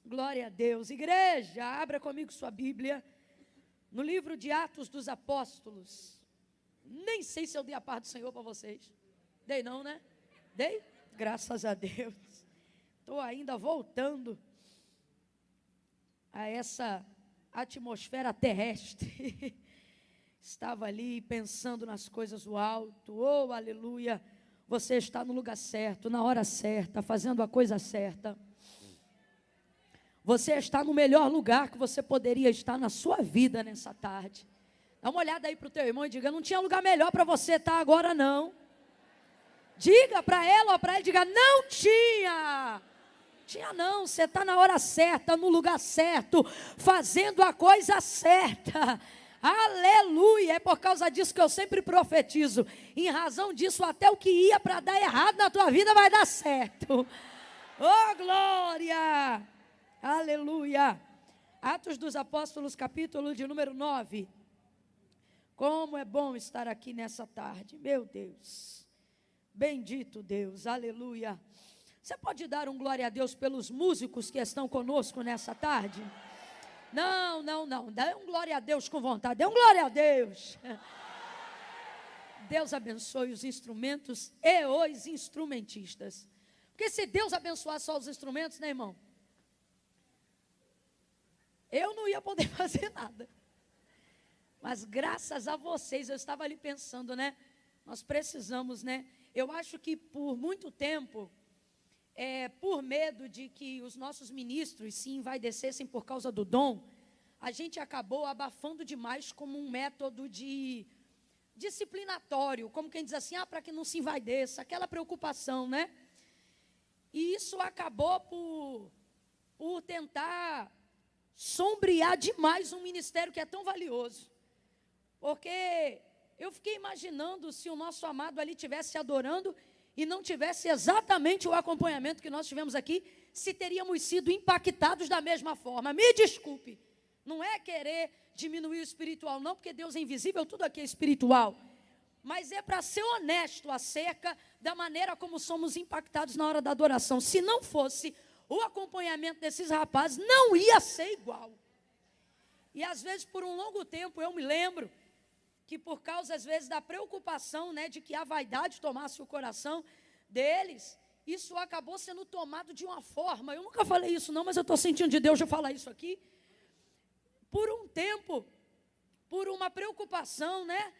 Glória a Deus. Igreja, abra comigo sua Bíblia no livro de Atos dos Apóstolos. Nem sei se eu dei a parte do Senhor para vocês. Dei não, né? Dei? Graças a Deus. Estou ainda voltando a essa atmosfera terrestre. Estava ali pensando nas coisas do alto. Oh, aleluia. Você está no lugar certo, na hora certa, fazendo a coisa certa. Você está no melhor lugar que você poderia estar na sua vida nessa tarde. Dá uma olhada aí para o teu irmão e diga, não tinha lugar melhor para você estar agora não. Diga para ela ou para ele, diga, não tinha. Tinha não, você está na hora certa, no lugar certo, fazendo a coisa certa. Aleluia, é por causa disso que eu sempre profetizo. Em razão disso, até o que ia para dar errado na tua vida vai dar certo. Oh, glória! Aleluia! Atos dos Apóstolos, capítulo de número 9. Como é bom estar aqui nessa tarde, meu Deus. Bendito Deus, aleluia. Você pode dar um glória a Deus pelos músicos que estão conosco nessa tarde? Não. Dê um glória a Deus com vontade. Dê um glória a Deus. Deus abençoe os instrumentos e os instrumentistas. Porque se Deus abençoar só os instrumentos, né, irmão? Eu não ia poder fazer nada. Mas graças a vocês, eu estava ali pensando, né? Nós precisamos, né? Eu acho que por muito tempo, por medo de que os nossos ministros se envaidecessem por causa do dom, a gente acabou abafando demais como um método de disciplinatório, como quem diz assim, para que não se envaideça, aquela preocupação, né? E isso acabou por tentar sombrear demais um ministério que é tão valioso. Porque eu fiquei imaginando se o nosso amado ali estivesse adorando e não tivesse exatamente o acompanhamento que nós tivemos aqui, se teríamos sido impactados da mesma forma. Me desculpe, não é querer diminuir o espiritual, não, porque Deus é invisível, tudo aqui é espiritual. Mas é para ser honesto acerca da maneira como somos impactados na hora da adoração. Se não fosse o acompanhamento desses rapazes, não ia ser igual. E às vezes, por um longo tempo, eu me lembro que por causa, às vezes, da preocupação, né, de que a vaidade tomasse o coração deles, isso acabou sendo tomado de uma forma, eu nunca falei isso não, mas eu estou sentindo de Deus de falar isso aqui, por um tempo, por uma preocupação, né,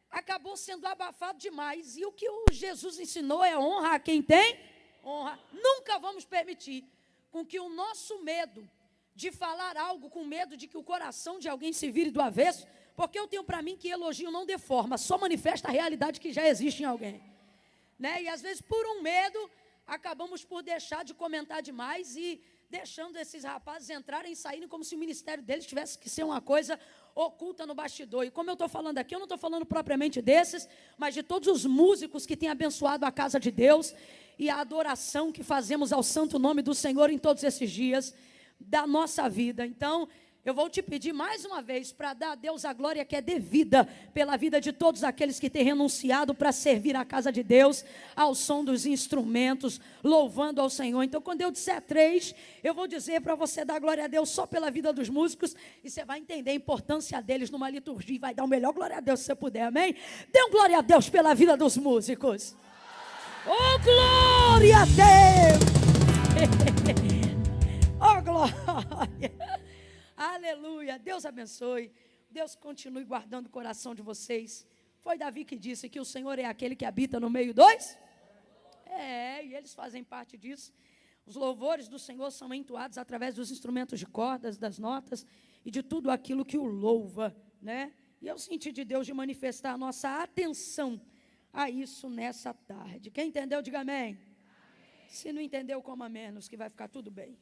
acabou sendo abafado demais, e o que o Jesus ensinou é honra a quem tem honra. Nunca vamos permitir com que o nosso medo de falar algo, com medo de que o coração de alguém se vire do avesso, porque eu tenho para mim que elogio não deforma, só manifesta a realidade que já existe em alguém, né? E às vezes por um medo, acabamos por deixar de comentar demais e deixando esses rapazes entrarem e saírem como se o ministério deles tivesse que ser uma coisa oculta no bastidor. E como eu estou falando aqui, eu não estou falando propriamente desses, mas de todos os músicos que têm abençoado a casa de Deus e a adoração que fazemos ao santo nome do Senhor em todos esses dias da nossa vida. Então, eu vou te pedir mais uma vez para dar a Deus a glória que é devida pela vida de todos aqueles que têm renunciado para servir a casa de Deus, ao som dos instrumentos, louvando ao Senhor. Então, quando eu disser 3, eu vou dizer para você dar glória a Deus só pela vida dos músicos, e você vai entender a importância deles numa liturgia, e vai dar o melhor glória a Deus se você puder, amém? Dê um glória a Deus pela vida dos músicos. Oh, glória a Deus! Oh, glória! Aleluia, Deus abençoe, Deus continue guardando o coração de vocês. Foi Davi que disse que o Senhor é aquele que habita no meio dos? E eles fazem parte disso. Os louvores do Senhor são entoados através dos instrumentos de cordas, das notas e de tudo aquilo que o louva, né? E eu senti de Deus de manifestar a nossa atenção a isso nessa tarde. Quem entendeu, diga amém. Se não entendeu, coma menos, que vai ficar tudo bem.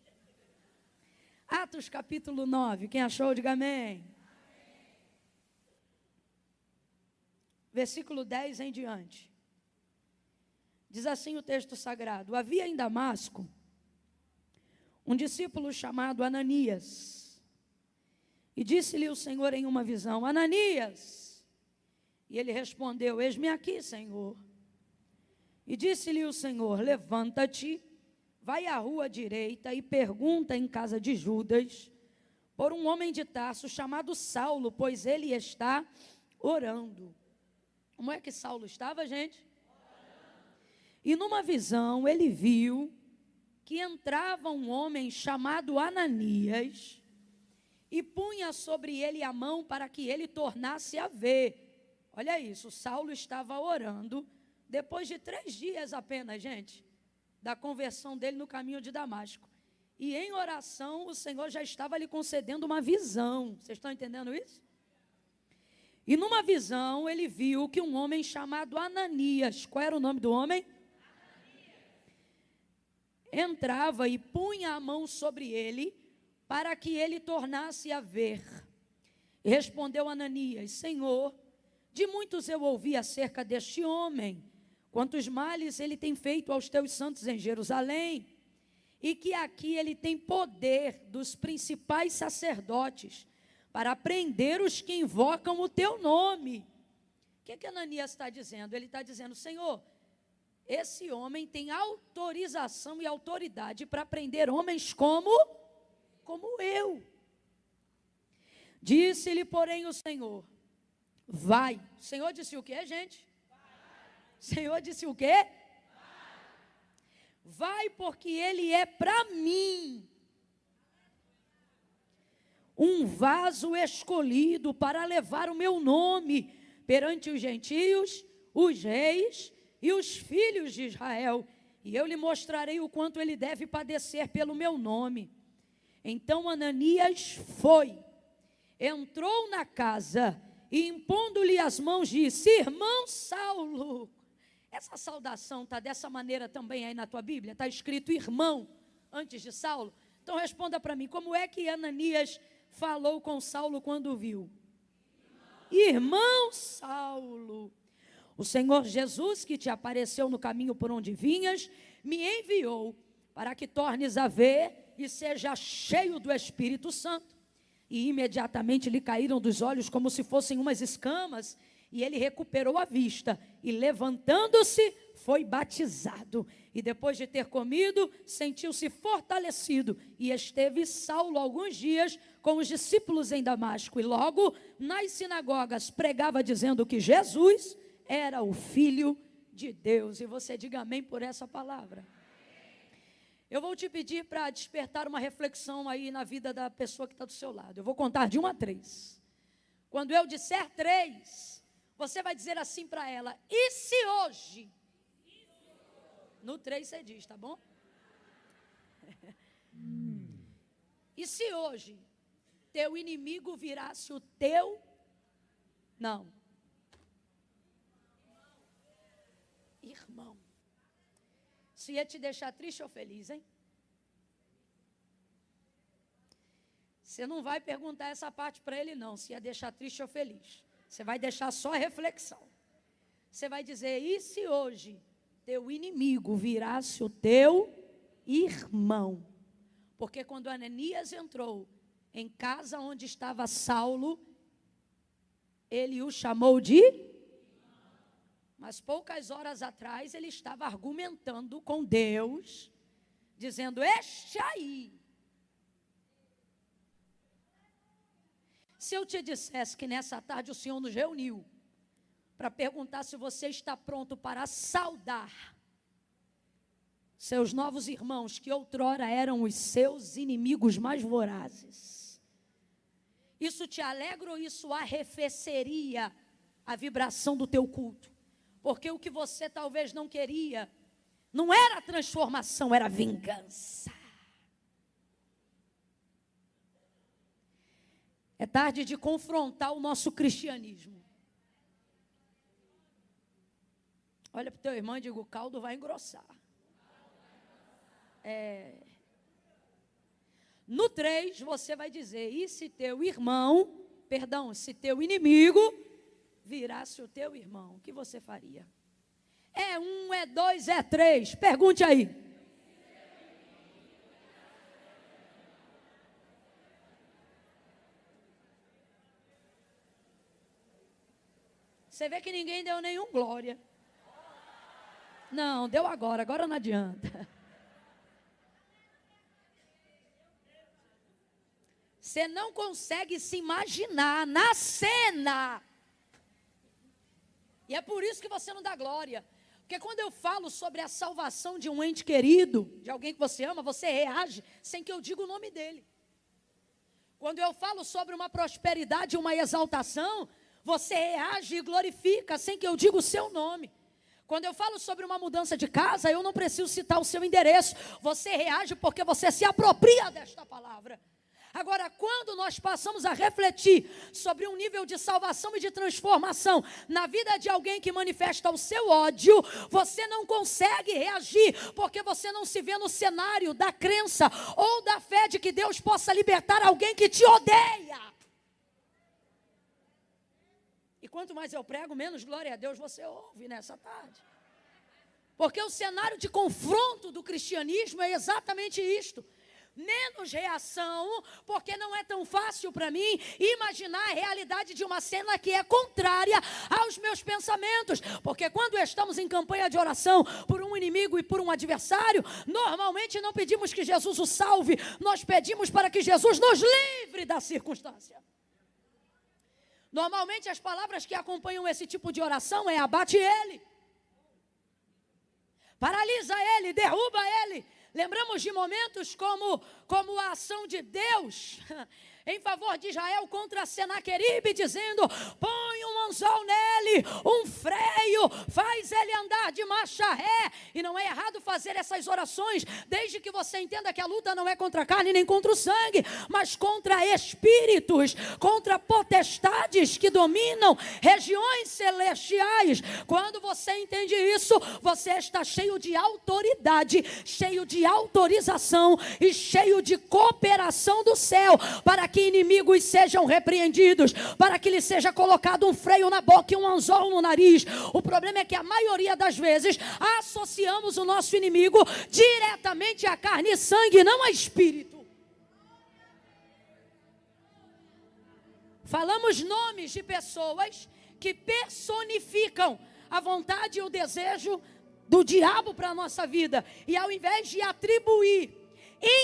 Atos capítulo 9, quem achou, diga amém. Versículo 10 em diante. Diz assim o texto sagrado: havia em Damasco um discípulo chamado Ananias, e disse-lhe o Senhor em uma visão: Ananias. E ele respondeu: eis-me aqui, Senhor. E disse-lhe o Senhor: levanta-te, vai à rua direita e pergunta em casa de Judas por um homem de Tarso chamado Saulo, pois ele está orando. Como é que Saulo estava, gente? E numa visão ele viu que entrava um homem chamado Ananias e punha sobre ele a mão para que ele tornasse a ver. Olha isso, Saulo estava orando, depois de 3 dias apenas, gente, da conversão dele no caminho de Damasco. E em oração, o Senhor já estava lhe concedendo uma visão. Vocês estão entendendo isso? E numa visão, ele viu que um homem chamado Ananias, qual era o nome do homem? Entrava e punha a mão sobre ele, para que ele tornasse a ver. E respondeu Ananias: Senhor, de muitos eu ouvi acerca deste homem, quantos males ele tem feito aos teus santos em Jerusalém, e que aqui ele tem poder dos principais sacerdotes, para prender os que invocam o teu nome. O que Ananias está dizendo? Ele está dizendo: Senhor, esse homem tem autorização e autoridade para prender homens como eu. Disse-lhe, porém, o Senhor: vai. O Senhor disse o quê, gente? O Senhor disse o quê? Vai, porque ele é para mim um vaso escolhido para levar o meu nome perante os gentios, os reis e os filhos de Israel, e eu lhe mostrarei o quanto ele deve padecer pelo meu nome. Então Ananias foi, entrou na casa e, impondo-lhe as mãos, disse: Irmão Saulo. Essa saudação está dessa maneira também aí na tua Bíblia? Está escrito irmão antes de Saulo? Então responda para mim, como é que Ananias falou com Saulo quando viu? Irmão Saulo, o Senhor Jesus, que te apareceu no caminho por onde vinhas, me enviou para que tornes a ver e seja cheio do Espírito Santo. E imediatamente lhe caíram dos olhos como se fossem umas escamas, e ele recuperou a vista, e levantando-se, foi batizado. E depois de ter comido, sentiu-se fortalecido, e esteve Saulo alguns dias com os discípulos em Damasco, e logo nas sinagogas pregava dizendo que Jesus era o Filho de Deus. E você diga amém por essa palavra. Eu vou te pedir para despertar uma reflexão aí na vida da pessoa que está do seu lado. Eu vou contar de 1 a 3. Quando eu disser 3, você vai dizer assim para ela: e se hoje? No 3 você diz, tá bom? E se hoje teu inimigo virasse o teu? Não. Irmão. Se ia te deixar triste ou feliz, hein? Você não vai perguntar essa parte para ele, não, se ia deixar triste ou feliz. Você vai deixar só a reflexão. Você vai dizer: e se hoje teu inimigo virasse o teu irmão? Porque quando Ananias entrou em casa onde estava Saulo, ele o chamou de... Mas poucas horas atrás ele estava argumentando com Deus, dizendo: este aí. Se eu te dissesse que nessa tarde o Senhor nos reuniu para perguntar se você está pronto para saudar seus novos irmãos que outrora eram os seus inimigos mais vorazes, isso te alegra ou isso arrefeceria a vibração do teu culto? Porque o que você talvez não queria não era transformação, era vingança. É tarde de confrontar o nosso cristianismo. Olha para o teu irmão e diga: o caldo vai engrossar. No 3 você vai dizer: e se teu irmão, se teu inimigo virasse o teu irmão, o que você faria? É 1, é 2, é 3, pergunte aí. Você vê que ninguém deu nenhum glória. Não, deu agora não adianta. Você não consegue se imaginar na cena. E é por isso que você não dá glória. Porque quando eu falo sobre a salvação de um ente querido, de alguém que você ama, você reage sem que eu diga o nome dele. Quando eu falo sobre uma prosperidade, uma exaltação, você reage e glorifica sem que eu diga o seu nome. Quando eu falo sobre uma mudança de casa, eu não preciso citar o seu endereço. Você reage porque você se apropria desta palavra. Agora, quando nós passamos a refletir sobre um nível de salvação e de transformação na vida de alguém que manifesta o seu ódio, você não consegue reagir, porque você não se vê no cenário da crença ou da fé de que Deus possa libertar alguém que te odeia. E quanto mais eu prego, menos glória a Deus você ouve nessa tarde. Porque o cenário de confronto do cristianismo é exatamente isto. Menos reação, porque não é tão fácil para mim imaginar a realidade de uma cena que é contrária aos meus pensamentos. Porque quando estamos em campanha de oração por um inimigo e por um adversário, normalmente não pedimos que Jesus o salve, nós pedimos para que Jesus nos livre da circunstância. Normalmente as palavras que acompanham esse tipo de oração é: abate ele, paralisa ele, derruba ele. Lembramos de momentos como a ação de Deus em favor de Israel contra Senaqueribe, dizendo: põe um anzol nele, um freio, faz ele andar de marcha ré. E não é errado fazer essas orações, desde que você entenda que a luta não é contra a carne nem contra o sangue, mas contra espíritos, contra potestades que dominam regiões celestiais. Quando você entende isso, você está cheio de autoridade, cheio de autorização e cheio de cooperação do céu, para que inimigos sejam repreendidos, para que lhe seja colocado um freio na boca e um anzol no nariz. O problema é que a maioria das vezes associamos o nosso inimigo diretamente à carne e sangue, não a espírito. Falamos nomes de pessoas que personificam a vontade e o desejo do diabo para a nossa vida, e ao invés de atribuir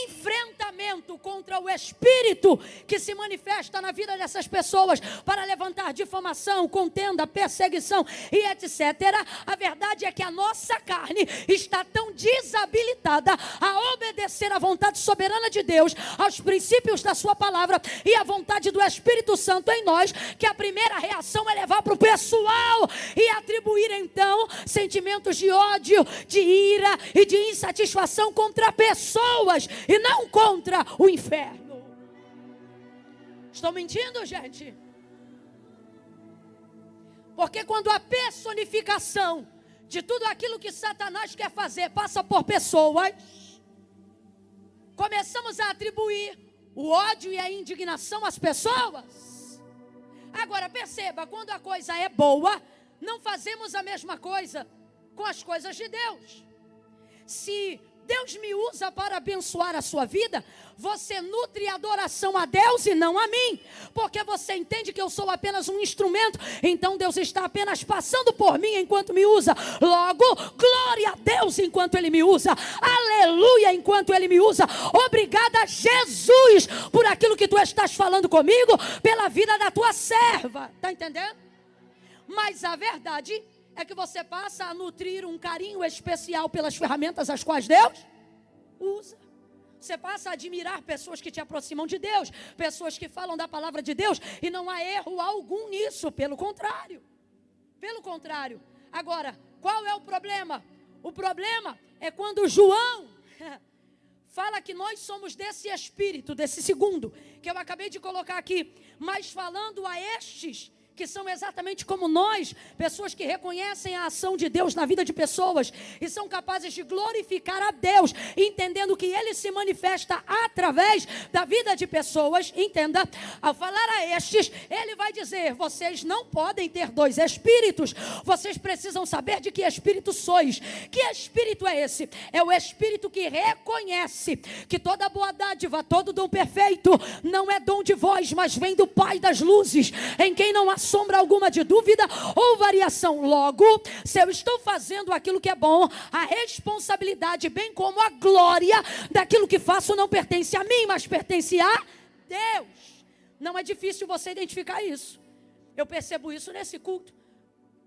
enfrentamento contra o espírito que se manifesta na vida dessas pessoas para levantar difamação, contenda, perseguição e etc., a verdade é que a nossa carne está tão desabilitada a obedecer à vontade soberana de Deus, aos princípios da sua palavra e à vontade do Espírito Santo em nós, que a primeira reação é levar para o pessoal e atribuir então sentimentos de ódio, de ira e de insatisfação contra pessoas e não contra o inferno. Estou mentindo, gente? Porque quando a personificação de tudo aquilo que Satanás quer fazer passa por pessoas, começamos a atribuir o ódio e a indignação às pessoas. Agora perceba, quando a coisa é boa, não fazemos a mesma coisa com as coisas de Deus. Se Deus me usa para abençoar a sua vida, você nutre adoração a Deus e não a mim, porque você entende que eu sou apenas um instrumento, então Deus está apenas passando por mim enquanto me usa. Logo, glória a Deus enquanto Ele me usa, aleluia enquanto Ele me usa. Obrigada, Jesus, por aquilo que tu estás falando comigo, pela vida da tua serva, está entendendo? Mas a verdade é que você passa a nutrir um carinho especial pelas ferramentas as quais Deus usa. Você passa a admirar pessoas que te aproximam de Deus, pessoas que falam da palavra de Deus, e não há erro algum nisso, pelo contrário. Pelo contrário. Agora, qual é o problema? O problema é quando João fala que nós somos desse espírito, desse segundo, que eu acabei de colocar aqui, mas falando a estes que são exatamente como nós, pessoas que reconhecem a ação de Deus na vida de pessoas e são capazes de glorificar a Deus, entendendo que Ele se manifesta através da vida de pessoas. Entenda, ao falar a estes, Ele vai dizer: vocês não podem ter dois espíritos, vocês precisam saber de que espírito sois. Que espírito é esse? É o espírito que reconhece que toda boa dádiva, todo dom perfeito não é dom de vós, mas vem do Pai das luzes, em quem não há sombra alguma de dúvida ou variação. Logo, se eu estou fazendo aquilo que é bom, a responsabilidade, bem como a glória daquilo que faço não pertence a mim, mas pertence a Deus. Não é difícil você identificar isso. Eu percebo isso nesse culto.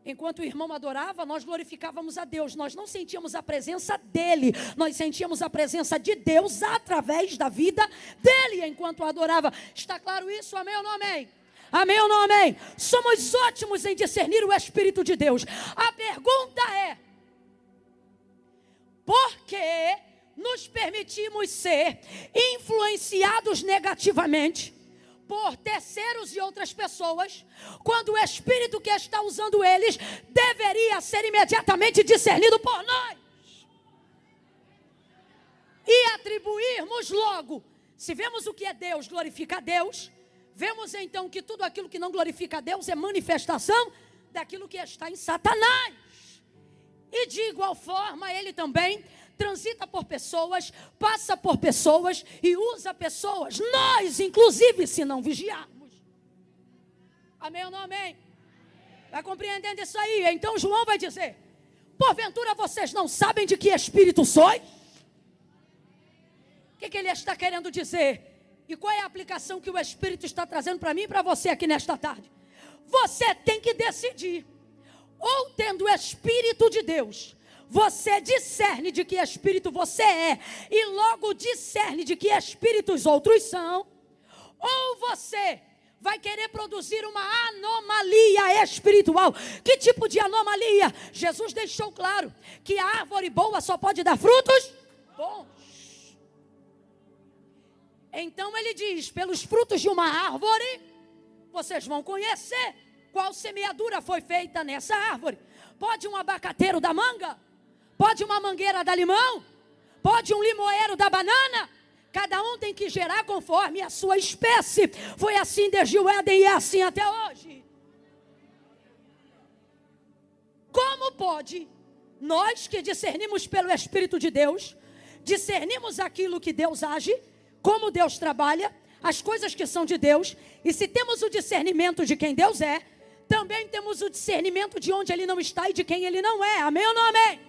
Enquanto o irmão adorava, nós glorificávamos a Deus. Nós não sentíamos a presença dele. Nós sentíamos a presença de Deus através da vida dele, enquanto adorava. Está claro isso? Amém ou não amém? Amém ou não amém? Somos ótimos em discernir o Espírito de Deus. A pergunta é: por que nos permitimos ser influenciados negativamente por terceiros e outras pessoas, quando o Espírito que está usando eles deveria ser imediatamente discernido por nós? E atribuirmos logo, se vemos o que é Deus, glorifica a Deus, vemos então que tudo aquilo que não glorifica a Deus é manifestação daquilo que está em Satanás. E de igual forma, ele também transita por pessoas, passa por pessoas e usa pessoas, nós inclusive, se não vigiarmos. Amém ou não amém? Vai compreendendo isso aí? Então João vai dizer: porventura vocês não sabem de que espírito sois? O que ele está querendo dizer? E qual é a aplicação que o Espírito está trazendo para mim e para você aqui nesta tarde? Você tem que decidir. Ou tendo o Espírito de Deus, você discerne de que espírito você é, e logo discerne de que espíritos outros são. Ou você vai querer produzir uma anomalia espiritual. Que tipo de anomalia? Jesus deixou claro que a árvore boa só pode dar frutos bons. Então ele diz: pelos frutos de uma árvore vocês vão conhecer qual semeadura foi feita nessa árvore. Pode um abacateiro da manga? Pode uma mangueira da limão? Pode um limoeiro da banana? Cada um tem que gerar conforme a sua espécie. Foi assim desde o Éden e é assim até hoje. Como pode nós que discernimos pelo Espírito de Deus, discernimos aquilo que Deus age, como Deus trabalha, as coisas que são de Deus, e se temos o discernimento de quem Deus é, também temos o discernimento de onde Ele não está e de quem Ele não é. Amém ou não amém?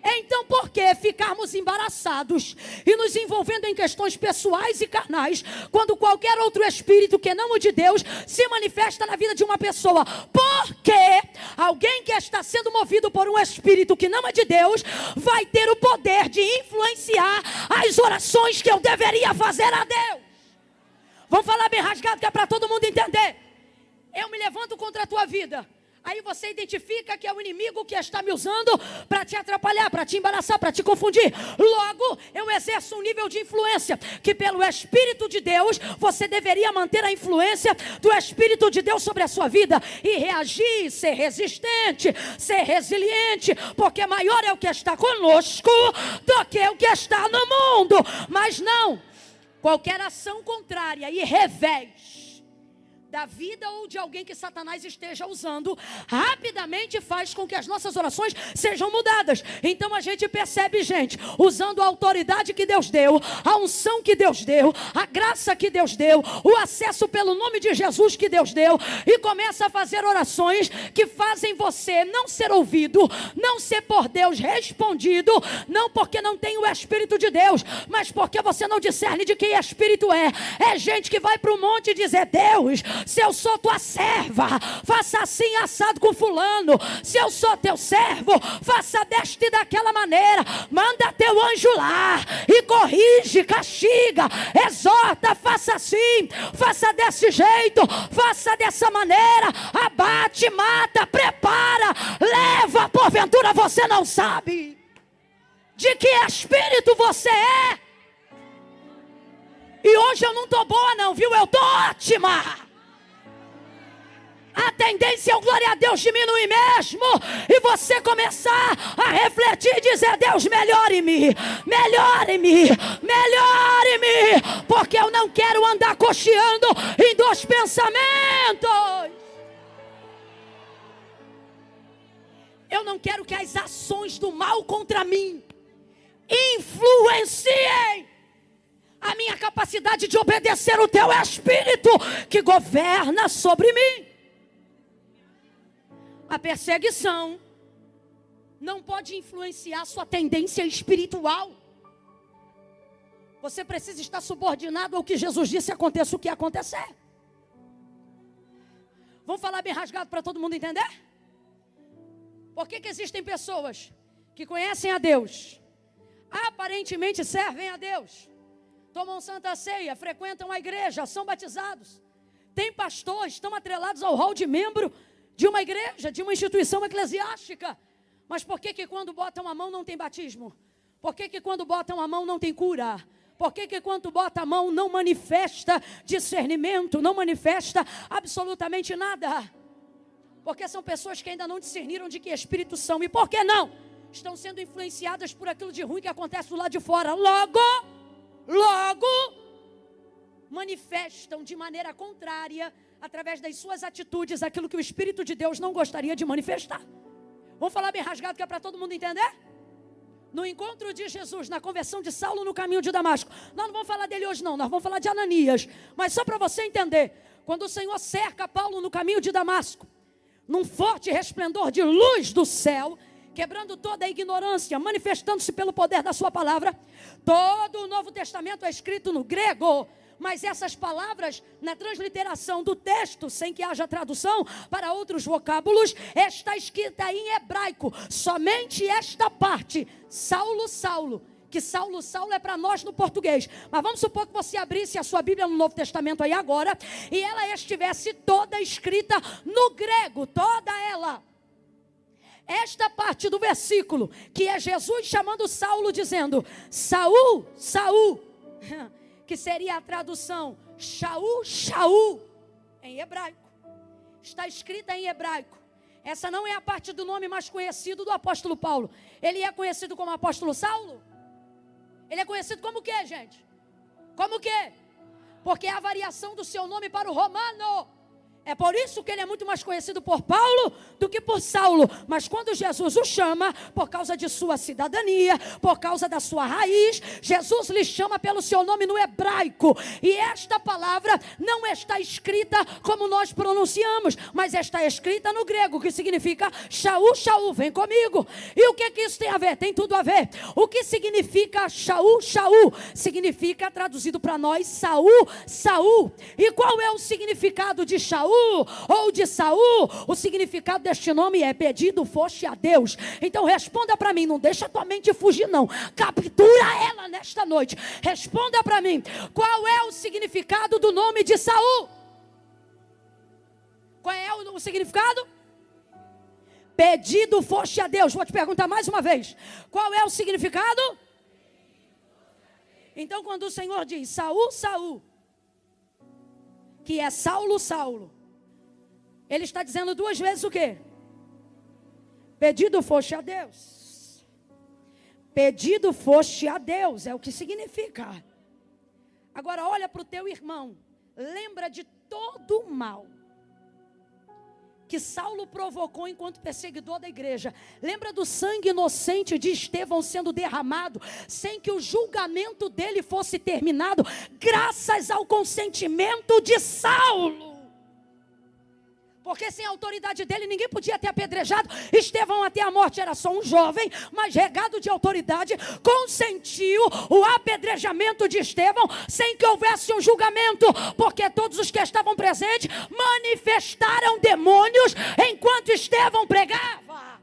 Então por que ficarmos embaraçados e nos envolvendo em questões pessoais e carnais, quando qualquer outro espírito que não o de Deus se manifesta na vida de uma pessoa? Porque alguém que está sendo movido por um espírito que não é de Deus vai ter o poder de influenciar as orações que eu deveria fazer a Deus. Vamos falar bem rasgado que é para todo mundo entender. Eu me levanto contra a tua vida. Aí você identifica que é o inimigo que está me usando para te atrapalhar, para te embaraçar, para te confundir. Logo, eu exerço um nível de influência que pelo Espírito de Deus, você deveria manter a influência do Espírito de Deus sobre a sua vida. E reagir, ser resistente, ser resiliente, porque maior é o que está conosco do que o que está no mundo. Mas não, qualquer ação contrária e revés da vida ou de alguém que Satanás esteja usando, rapidamente faz com que as nossas orações sejam mudadas. Então a gente percebe, gente, usando a autoridade que Deus deu, a unção que Deus deu, a graça que Deus deu, o acesso pelo nome de Jesus que Deus deu, e começa a fazer orações que fazem você não ser ouvido, não ser por Deus respondido, não porque não tem o Espírito de Deus, mas porque você não discerne de quem Espírito é. É gente que vai para o monte dizer: Deus, se eu sou tua serva, faça assim assado com fulano. Se eu sou teu servo, faça desta e daquela maneira. Manda teu anjo lá e corrige, castiga, exorta, faça assim, faça desse jeito, faça dessa maneira, abate, mata, prepara, leva. Porventura você não sabe de que espírito você é? E hoje eu não estou boa não, viu? Eu estou ótima. A tendência é o glória a Deus diminuir mesmo, e você começar a refletir e dizer: Deus, melhore-me, melhore-me, melhore-me, porque eu não quero andar cocheando em dois pensamentos. Eu não quero que as ações do mal contra mim influenciem a minha capacidade de obedecer o teu Espírito que governa sobre mim. A perseguição não pode influenciar sua tendência espiritual. Você precisa estar subordinado ao que Jesus disse, aconteça o que acontecer. Vamos falar bem rasgado para todo mundo entender? Por que existem pessoas que conhecem a Deus, aparentemente servem a Deus, tomam santa ceia, frequentam a igreja, são batizados, têm pastor, estão atrelados ao rol de membro de uma igreja, de uma instituição eclesiástica, mas por que quando botam a mão não tem batismo? Por que quando botam a mão não tem cura? Por que quando bota a mão não manifesta discernimento, não manifesta absolutamente nada? Porque são pessoas que ainda não discerniram de que espírito são. E por que não? Estão sendo influenciadas por aquilo de ruim que acontece do lado de fora. Logo, manifestam de maneira contrária, através das suas atitudes, aquilo que o Espírito de Deus não gostaria de manifestar. Vamos falar bem rasgado que é para todo mundo entender? No encontro de Jesus, na conversão de Saulo no caminho de Damasco, nós não vamos falar dele hoje não, nós vamos falar de Ananias. Mas só para você entender, quando o Senhor cerca Paulo no caminho de Damasco, num forte resplendor de luz do céu, quebrando toda a ignorância, manifestando-se pelo poder da sua palavra. Todo o Novo Testamento é escrito no grego, mas essas palavras, na transliteração do texto, sem que haja tradução para outros vocábulos, está escrita em hebraico. Somente esta parte, Saulo, Saulo, que Saulo, Saulo é para nós no português. Mas vamos supor que você abrisse a sua Bíblia no Novo Testamento aí agora, e ela estivesse toda escrita no grego, toda ela. Esta parte do versículo, que é Jesus chamando Saulo, dizendo, Saul, Saul, que seria a tradução, Shaul, Shaul, em hebraico. Está escrita em hebraico. Essa não é a parte do nome mais conhecido do apóstolo Paulo. Ele é conhecido como apóstolo Saulo? Ele é conhecido como o quê, gente? Como o quê? Porque é a variação do seu nome para o romano. É por isso que ele é muito mais conhecido por Paulo do que por Saulo. Mas quando Jesus o chama, por causa de sua cidadania, por causa da sua raiz, Jesus lhe chama pelo seu nome no hebraico. E esta palavra não está escrita como nós pronunciamos, mas está escrita no grego, que significa Shaul, Shaul, vem comigo. E o que isso tem a ver? Tem tudo a ver. O que significa Shaul, Shaul? Significa, traduzido para nós, Saul, Saul. E qual é o significado de Shaul ou de Saul? O significado deste nome é pedido foste a Deus. Então responda para mim, não deixa tua mente fugir não, captura ela nesta noite. Responda para mim, qual é o significado do nome de Saul? Qual é o significado? Pedido foste a Deus. Vou te perguntar mais uma vez, qual é o significado? Então quando o Senhor diz Saul, Saul, que é Saulo, Saulo, ele está dizendo duas vezes o quê? Pedido foste a Deus. Pedido foste a Deus, é o que significa. Agora olha para o teu irmão, lembra de todo o mal que Saulo provocou enquanto perseguidor da igreja. Lembra do sangue inocente de Estevão sendo derramado, sem que o julgamento dele fosse terminado, graças ao consentimento de Saulo. Porque sem a autoridade dele ninguém podia ter apedrejado Estevão até a morte. Era só um jovem, mas regado de autoridade, consentiu o apedrejamento de Estevão sem que houvesse um julgamento, porque todos os que estavam presentes manifestaram demônios enquanto Estevão pregava.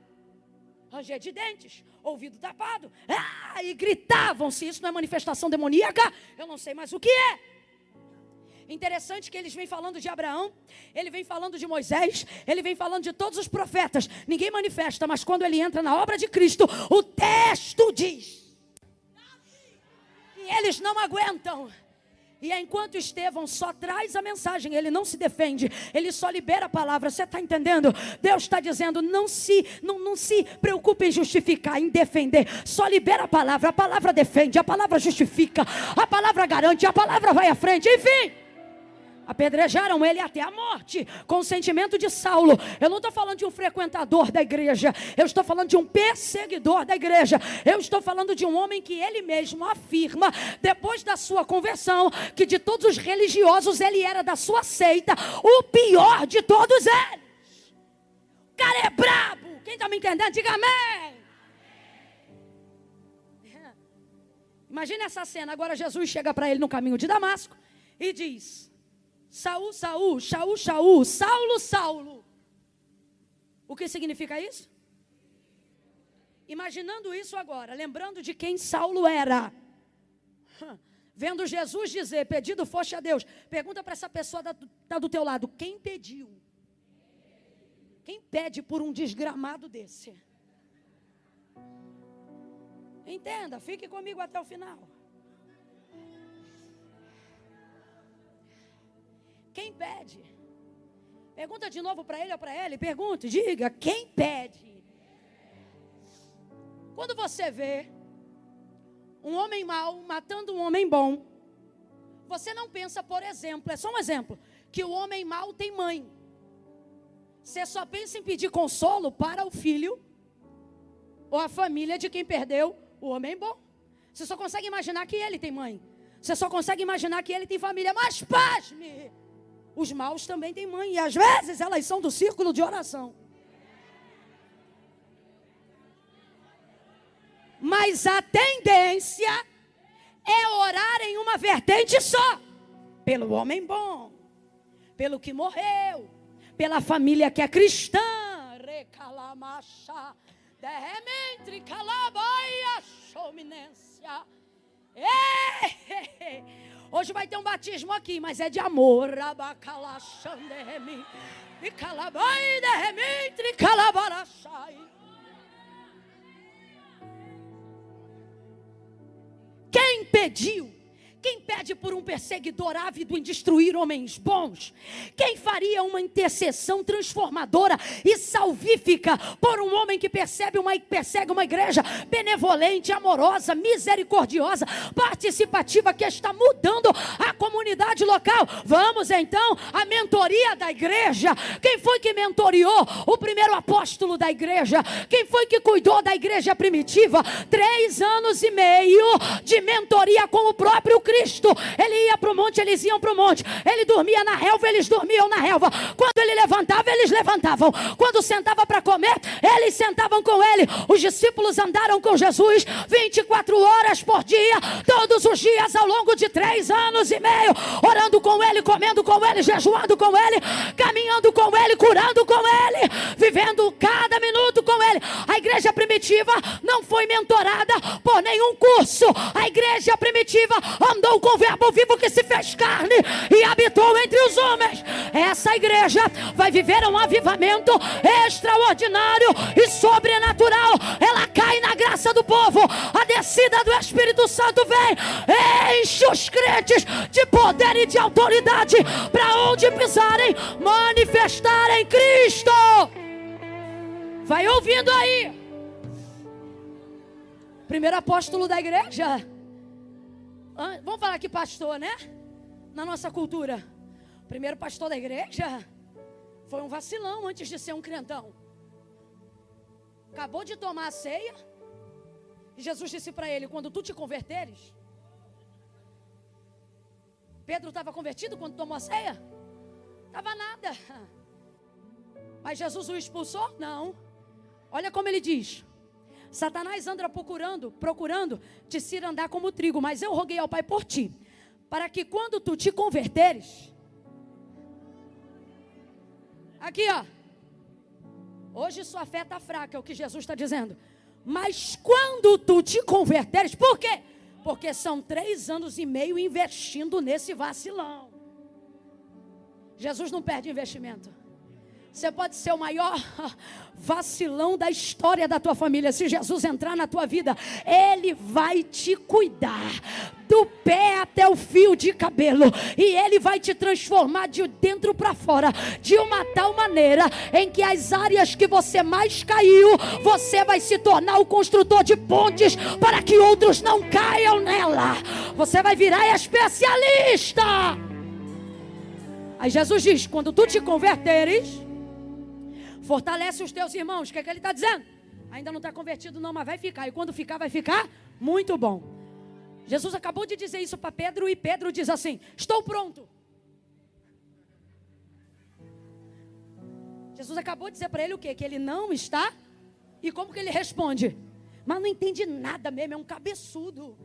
Ranger de dentes, ouvido tapado, e gritavam. Se isso não é manifestação demoníaca, eu não sei mais o que é. Interessante que eles vêm falando de Abraão, ele vem falando de Moisés, ele vem falando de todos os profetas. Ninguém manifesta, mas quando ele entra na obra de Cristo, o texto diz. E eles não aguentam. E enquanto Estevão só traz a mensagem, ele não se defende, ele só libera a palavra. Você está entendendo? Deus está dizendo, não se preocupe em justificar, em defender. Só libera a palavra defende, a palavra justifica, a palavra garante, a palavra vai à frente, enfim. Apedrejaram ele até a morte, com o sentimento de Saulo. Eu não estou falando de um frequentador da igreja, eu estou falando de um perseguidor da igreja. Eu estou falando de um homem que ele mesmo afirma, depois da sua conversão, que de todos os religiosos ele era da sua seita o pior de todos eles. O cara é brabo. Quem está me entendendo, diga amém. Imagina essa cena. Agora Jesus chega para ele no caminho de Damasco e diz: Saul, Saul, Shaul, Shaul, Saulo, Saulo. O que significa isso? Imaginando isso agora, lembrando de quem Saulo era, vendo Jesus dizer: pedido foste a Deus. Pergunta para essa pessoa que está do teu lado: quem pediu? Quem pede por um desgramado desse? Entenda, fique comigo até o final. Quem pede? Pergunta de novo para ele ou para ela. Pergunta, diga, quem pede? Quando você vê um homem mau matando um homem bom, você não pensa, por exemplo, é só um exemplo, que o homem mau tem mãe. Você só pensa em pedir consolo para o filho ou a família de quem perdeu o homem bom. Você só consegue imaginar que ele tem mãe. Você só consegue imaginar que ele tem família. Mas pasme, os maus também têm mãe. E às vezes elas são do círculo de oração. Mas a tendência é orar em uma vertente só. Pelo homem bom, pelo que morreu, pela família que é cristã. Recalamacha, derrementre, calabaia, chominência. Hoje vai ter um batismo aqui, mas é de amor. Abacalachanderremi, e calabai, derrementre, calabarachai. Quem pediu? Quem pede por um perseguidor ávido em destruir homens bons? Quem faria uma intercessão transformadora e salvífica por um homem que persegue uma igreja benevolente, amorosa, misericordiosa, participativa, que está mudando a comunidade local? Vamos então à mentoria da igreja. Quem foi que mentoriou o primeiro apóstolo da igreja? Quem foi que cuidou da igreja primitiva? 3 anos e meio de mentoria com o próprio Cristo. Ele ia para o monte, eles iam para o monte. Ele dormia na relva, eles dormiam na relva. Quando ele levantava, eles levantavam. Quando sentava para comer, eles sentavam com ele. Os discípulos andaram com Jesus 24 horas por dia, todos os dias ao longo de 3 anos e meio, orando com ele, comendo com ele, jejuando com ele, caminhando com ele, curando com ele, vivendo cada minuto com ele. A igreja primitiva não foi mentorada por nenhum curso. A igreja primitiva andou com o verbo vivo que se fez carne e habitou entre os homens. Essa igreja vai viver um avivamento extraordinário e sobrenatural. Ela cai na graça do povo. A descida do Espírito Santo vem, enche os crentes de poder e de autoridade, para onde pisarem, manifestarem Cristo. Vai ouvindo aí. Primeiro apóstolo da igreja. Vamos falar aqui pastor, né? Na nossa cultura, o primeiro pastor da igreja foi um vacilão antes de ser um crentão. Acabou de tomar a ceia e Jesus disse para ele: quando tu te converteres. Pedro estava convertido quando tomou a ceia? Estava nada. Mas Jesus o expulsou? Não. Olha como ele diz: Satanás anda procurando te cirandar como trigo, mas eu roguei ao Pai por ti, para que quando tu te converteres, aqui ó, hoje sua fé está fraca, é o que Jesus está dizendo, mas quando tu te converteres, por quê? Porque são 3 anos e meio investindo nesse vacilão. Jesus não perde investimento. Você pode ser o maior vacilão da história da tua família. Se Jesus entrar na tua vida, Ele vai te cuidar do pé até o fio de cabelo. E Ele vai te transformar de dentro para fora, de uma tal maneira em que as áreas que você mais caiu, você vai se tornar o construtor de pontes para que outros não caiam nela. Você vai virar especialista. Aí Jesus diz: quando tu te converteres, fortalece os teus irmãos. O que é que ele está dizendo? Ainda não está convertido não, mas vai ficar. E quando ficar, vai ficar muito bom. Jesus acabou de dizer isso para Pedro. E Pedro diz assim: estou pronto. Jesus acabou de dizer para ele o quê? Que ele não está. E como que ele responde? Mas não entende nada mesmo, é um cabeçudo.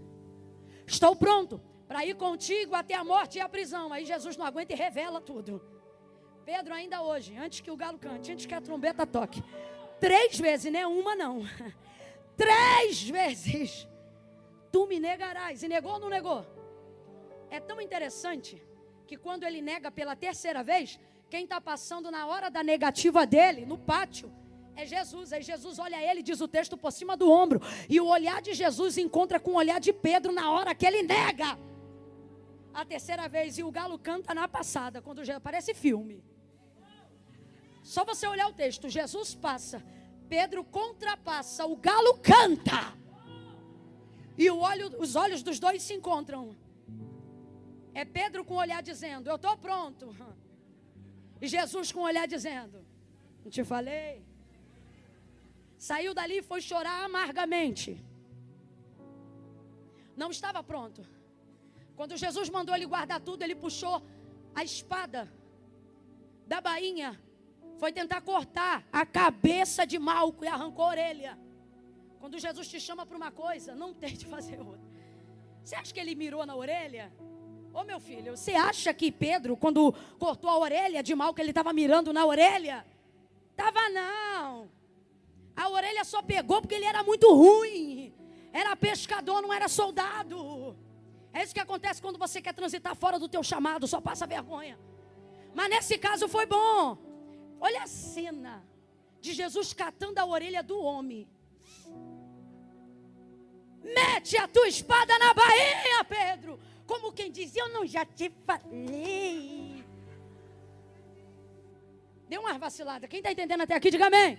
estou pronto para ir contigo até a morte e a prisão. Aí Jesus não aguenta e revela tudo. Pedro, ainda hoje, antes que o galo cante, antes que a trombeta toque, 3 vezes, né? Uma não. 3 vezes. Tu me negarás. E negou ou não negou? É tão interessante que quando ele nega pela 3ª vez, quem está passando na hora da negativa dele, no pátio, é Jesus. Aí Jesus olha ele, diz o texto, por cima do ombro. E o olhar de Jesus encontra com o olhar de Pedro na hora que ele nega. A 3ª vez. E o galo canta na passada. Quando parece filme. Só você olhar o texto. Jesus passa. Pedro contrapassa. O galo canta. E os olhos dos dois se encontram. É Pedro com o olhar dizendo, eu estou pronto. E Jesus com o olhar dizendo, não te falei? Saiu dali e foi chorar amargamente. Não estava pronto. Quando Jesus mandou ele guardar tudo, ele puxou a espada da bainha. Foi tentar cortar a cabeça de Malco e arrancou a orelha. Quando Jesus te chama para uma coisa, não tente fazer outra. Você acha que ele mirou na orelha? Ô meu filho, você acha que Pedro, quando cortou a orelha de Malco, ele estava mirando na orelha? Tava não. A orelha só pegou porque ele era muito ruim. Era pescador, não era soldado. É isso que acontece quando você quer transitar fora do teu chamado, só passa vergonha. Mas nesse caso foi bom. Olha a cena de Jesus catando a orelha do homem. Mete a tua espada na bainha, Pedro. Como quem diz, eu não já te falei. Deu uma vacilada. Quem está entendendo até aqui, diga amém.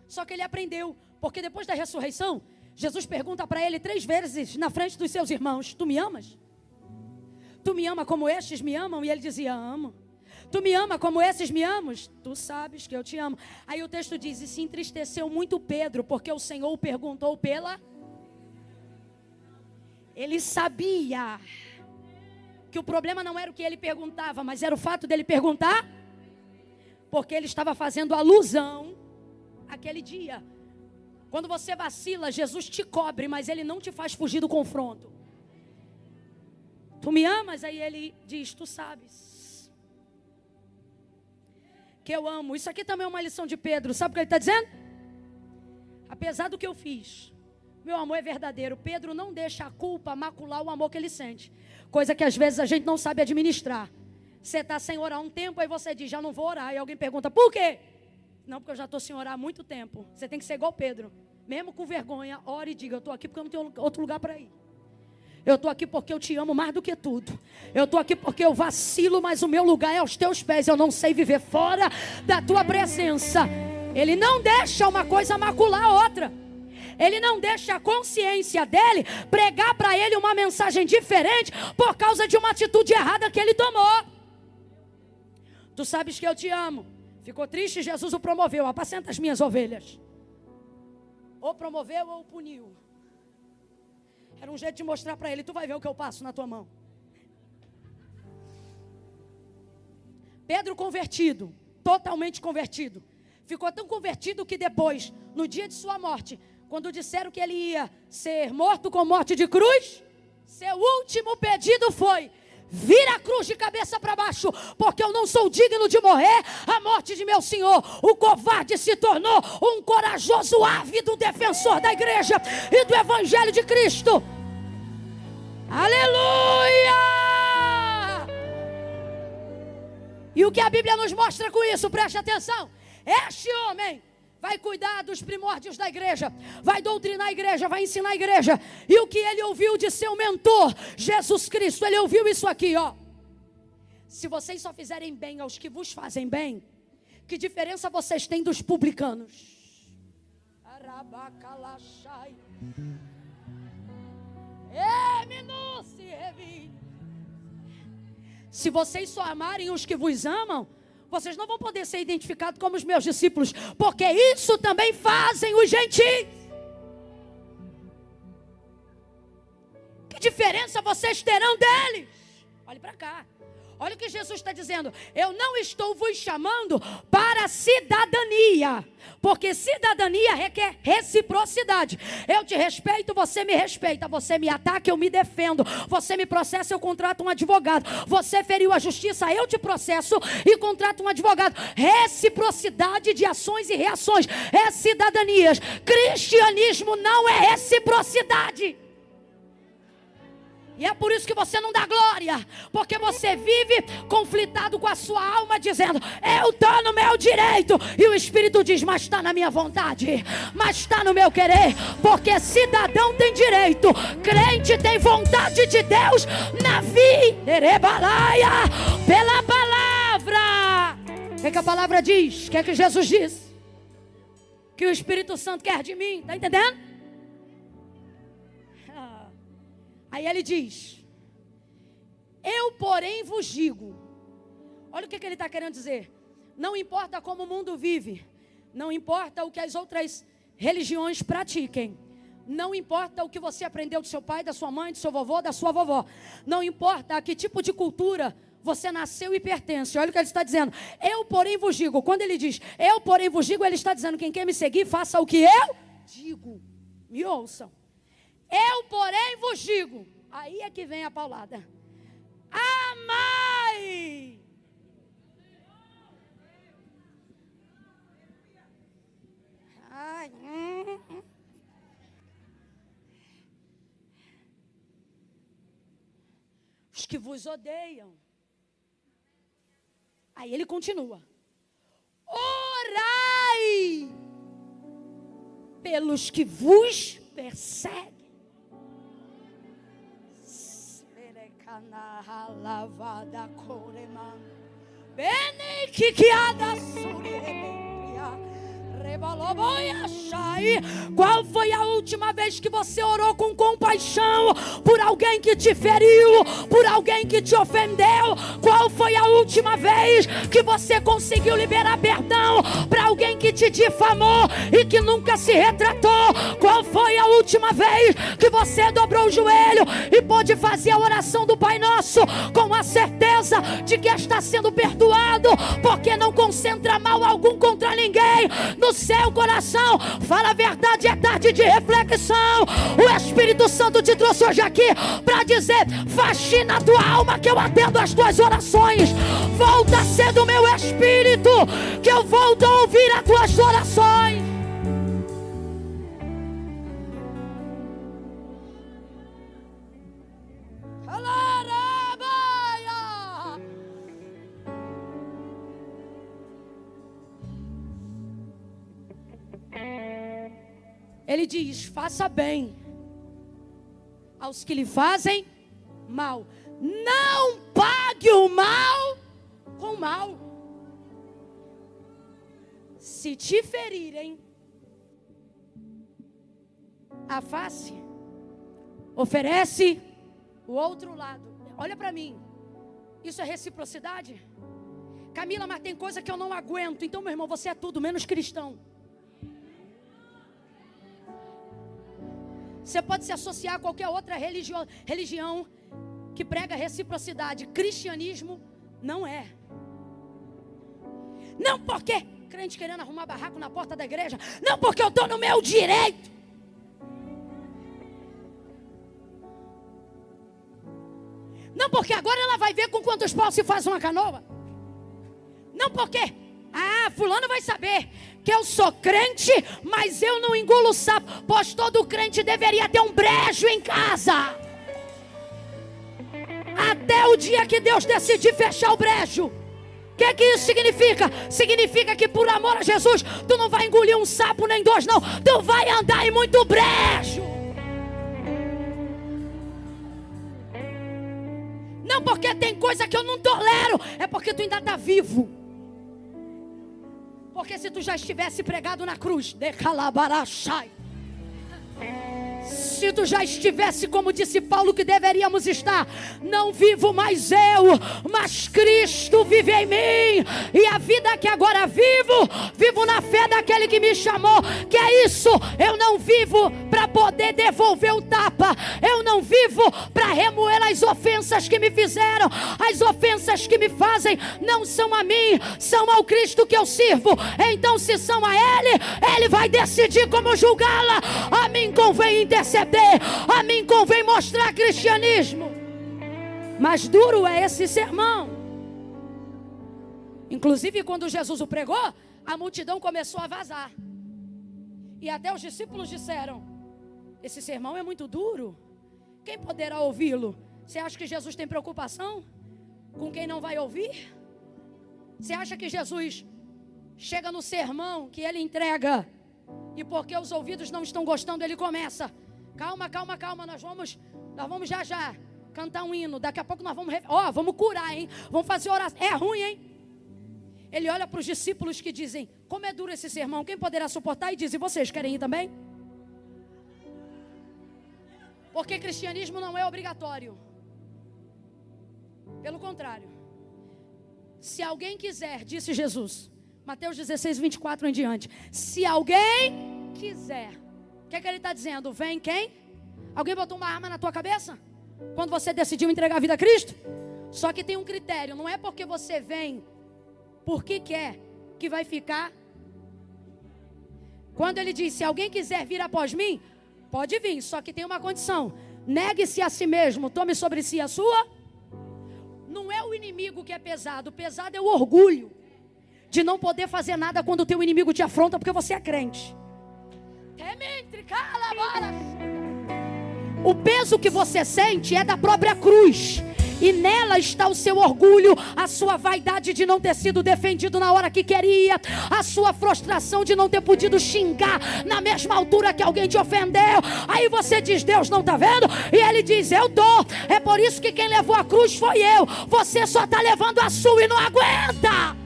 Só que ele aprendeu, porque depois da ressurreição, Jesus pergunta para ele 3 vezes na frente dos seus irmãos, tu me amas? Tu me ama como estes me amam? E ele dizia, amo. Tu me ama como esses me amam? Tu sabes que eu te amo. Aí o texto diz, e se entristeceu muito Pedro, porque o Senhor o perguntou pela... Ele sabia que o problema não era o que ele perguntava, mas era o fato dele perguntar, porque ele estava fazendo alusão àquele dia. Quando você vacila, Jesus te cobre, mas ele não te faz fugir do confronto. Tu me amas? Aí ele diz, tu sabes que eu amo. Isso aqui também é uma lição de Pedro. Sabe o que ele está dizendo? Apesar do que eu fiz, meu amor é verdadeiro. Pedro não deixa a culpa macular o amor que ele sente. Coisa que às vezes a gente não sabe administrar. Você está sem orar um tempo, aí você diz, já não vou orar. E alguém pergunta, por quê? Não, porque eu já estou sem orar há muito tempo. Você tem que ser igual Pedro. Mesmo com vergonha, ore e diga, eu estou aqui porque eu não tenho outro lugar para ir. Eu estou aqui porque eu te amo mais do que tudo. Eu estou aqui porque eu vacilo, mas o meu lugar é aos teus pés. Eu não sei viver fora da tua presença. Ele não deixa uma coisa macular a outra. Ele não deixa a consciência dele pregar para ele uma mensagem diferente por causa de uma atitude errada que ele tomou. Tu sabes que eu te amo. Ficou triste, Jesus o promoveu. Apacenta as minhas ovelhas. Ou promoveu ou puniu. Era um jeito de mostrar para ele, tu vai ver o que eu passo na tua mão. Pedro convertido, totalmente convertido. Ficou tão convertido que depois, no dia de sua morte, quando disseram que ele ia ser morto com morte de cruz, seu último pedido foi, vira a cruz de cabeça para baixo, porque eu não sou digno de morrer a morte de meu Senhor. O covarde se tornou um corajoso, ávido defensor da igreja e do evangelho de Cristo. Aleluia! E o que a Bíblia nos mostra com isso, preste atenção. Este homem vai cuidar dos primórdios da igreja, vai doutrinar a igreja, vai ensinar a igreja. E o que ele ouviu de seu mentor, Jesus Cristo, ele ouviu isso aqui, ó. Se vocês só fizerem bem aos que vos fazem bem, que diferença vocês têm dos publicanos? Arabacalachai. Se vocês só amarem os que vos amam, vocês não vão poder ser identificados como os meus discípulos, porque isso também fazem os gentios. Que diferença vocês terão deles? Olhe para cá. Olha o que Jesus está dizendo. Eu não estou vos chamando para cidadania, porque cidadania requer reciprocidade. Eu te respeito, você me respeita. Você me ataca, eu me defendo. Você me processa, eu contrato um advogado. Você feriu a justiça, eu te processo e contrato um advogado. Reciprocidade de ações e reações é cidadanias. Cristianismo não é reciprocidade. E é por isso que você não dá glória, porque você vive conflitado com a sua alma, dizendo, eu estou no meu direito, e o Espírito diz, mas está na minha vontade, mas está no meu querer, porque cidadão tem direito, crente tem vontade de Deus na vida, pela palavra. O que a palavra diz? O que Jesus diz? Que o Espírito Santo quer de mim, está entendendo? Aí ele diz, eu porém vos digo, olha o que ele está querendo dizer, não importa como o mundo vive, não importa o que as outras religiões pratiquem, não importa o que você aprendeu do seu pai, da sua mãe, do seu vovô, da sua vovó, não importa a que tipo de cultura você nasceu e pertence, olha o que ele está dizendo, eu porém vos digo, quando ele diz, eu porém vos digo, ele está dizendo, quem quer me seguir, faça o que eu digo, me ouçam. Eu, porém, vos digo, aí é que vem a paulada, amai. Ai, os que vos odeiam. Aí ele continua, orai pelos que vos perseguem. Lavada coreman bene kikiada suriremetria rebaloboia chai. Qual foi a última vez que você orou com compaixão por alguém que te feriu, por alguém que te ofendeu? Qual foi a última vez que você conseguiu liberar perdão para alguém que te difamou e que nunca se retratou? Qual foi a última vez que você dobrou o joelho e pôde fazer a oração do Pai Nosso com a certeza de que está sendo perdoado, porque não concentra mal algum contra ninguém no seu coração? Fala a verdade, é tarde de reflexão. O Espírito Santo te trouxe hoje aqui para dizer, faxina a tua alma que eu atendo as tuas orações. Volta a ser do meu Espírito que eu volto a ouvir as tuas orações. Ele diz, faça bem aos que lhe fazem mal. Não pague o mal com mal. Se te ferirem a face, oferece o outro lado. Olha para mim. Isso é reciprocidade? Camila, mas tem coisa que eu não aguento. Então, meu irmão, você é tudo menos cristão. Você pode se associar a qualquer outra religião que prega reciprocidade. Cristianismo não é. Não porque crente querendo arrumar barraco na porta da igreja. Não porque eu estou no meu direito. Não porque agora ela vai ver com quantos paus se faz uma canoa. Não porque... fulano vai saber que eu sou crente, mas eu não engulo sapo. Pois todo crente deveria ter um brejo em casa. Até o dia que Deus decidir fechar o brejo. O que isso significa? Significa que por amor a Jesus, tu não vai engolir um sapo nem dois não. Tu vai andar em muito brejo. Não porque tem coisa que eu não tolero, é porque tu ainda está vivo. Porque se tu já estivesse pregado na cruz, se tu já estivesse, como disse Paulo, que deveríamos estar, não vivo mais eu, mas Cristo vive em mim, e a vida que agora vivo na fé daquele que me chamou. Que é isso? Eu não vivo para poder devolver o tapa, eu não vivo para remoer as ofensas que me fizeram, as ofensas que me fazem, não são a mim, são ao Cristo que eu sirvo. Então, se são a Ele, Ele vai decidir como julgá-la. A mim convém interceder, a mim convém mostrar cristianismo. Mas duro é esse sermão. Inclusive, quando Jesus o pregou, a multidão começou a vazar. E até os discípulos disseram: esse sermão é muito duro, quem poderá ouvi-lo? Você acha que Jesus tem preocupação com quem não vai ouvir? Você acha que Jesus chega no sermão que ele entrega e porque os ouvidos não estão gostando, ele começa: calma, calma, calma, nós vamos já cantar um hino, daqui a pouco nós vamos curar, hein? Vamos fazer oração. É ruim, hein? Ele olha para os discípulos que dizem: como é duro esse sermão, quem poderá suportar? E diz: e vocês querem ir também? Porque cristianismo não é obrigatório. Pelo contrário, se alguém quiser, disse Jesus, Mateus 16, 24 em diante, se alguém quiser, o que é que ele está dizendo? Vem quem? Alguém botou uma arma na tua cabeça? Quando você decidiu entregar a vida a Cristo? Só que tem um critério, não é porque você vem porque quer que vai ficar. Quando ele diz: se alguém quiser vir após mim, pode vir, só que tem uma condição: negue-se a si mesmo, tome sobre si a sua. Não é o inimigo que é pesado, o pesado é o orgulho de não poder fazer nada quando o teu inimigo te afronta porque você é crente. O peso que você sente é da própria cruz, e nela está o seu orgulho, a sua vaidade de não ter sido defendido na hora que queria, a sua frustração de não ter podido xingar na mesma altura que alguém te ofendeu. Aí você diz: Deus não está vendo? E ele diz: eu estou. É por isso que quem levou a cruz foi eu. Você só está levando a sua e não aguenta.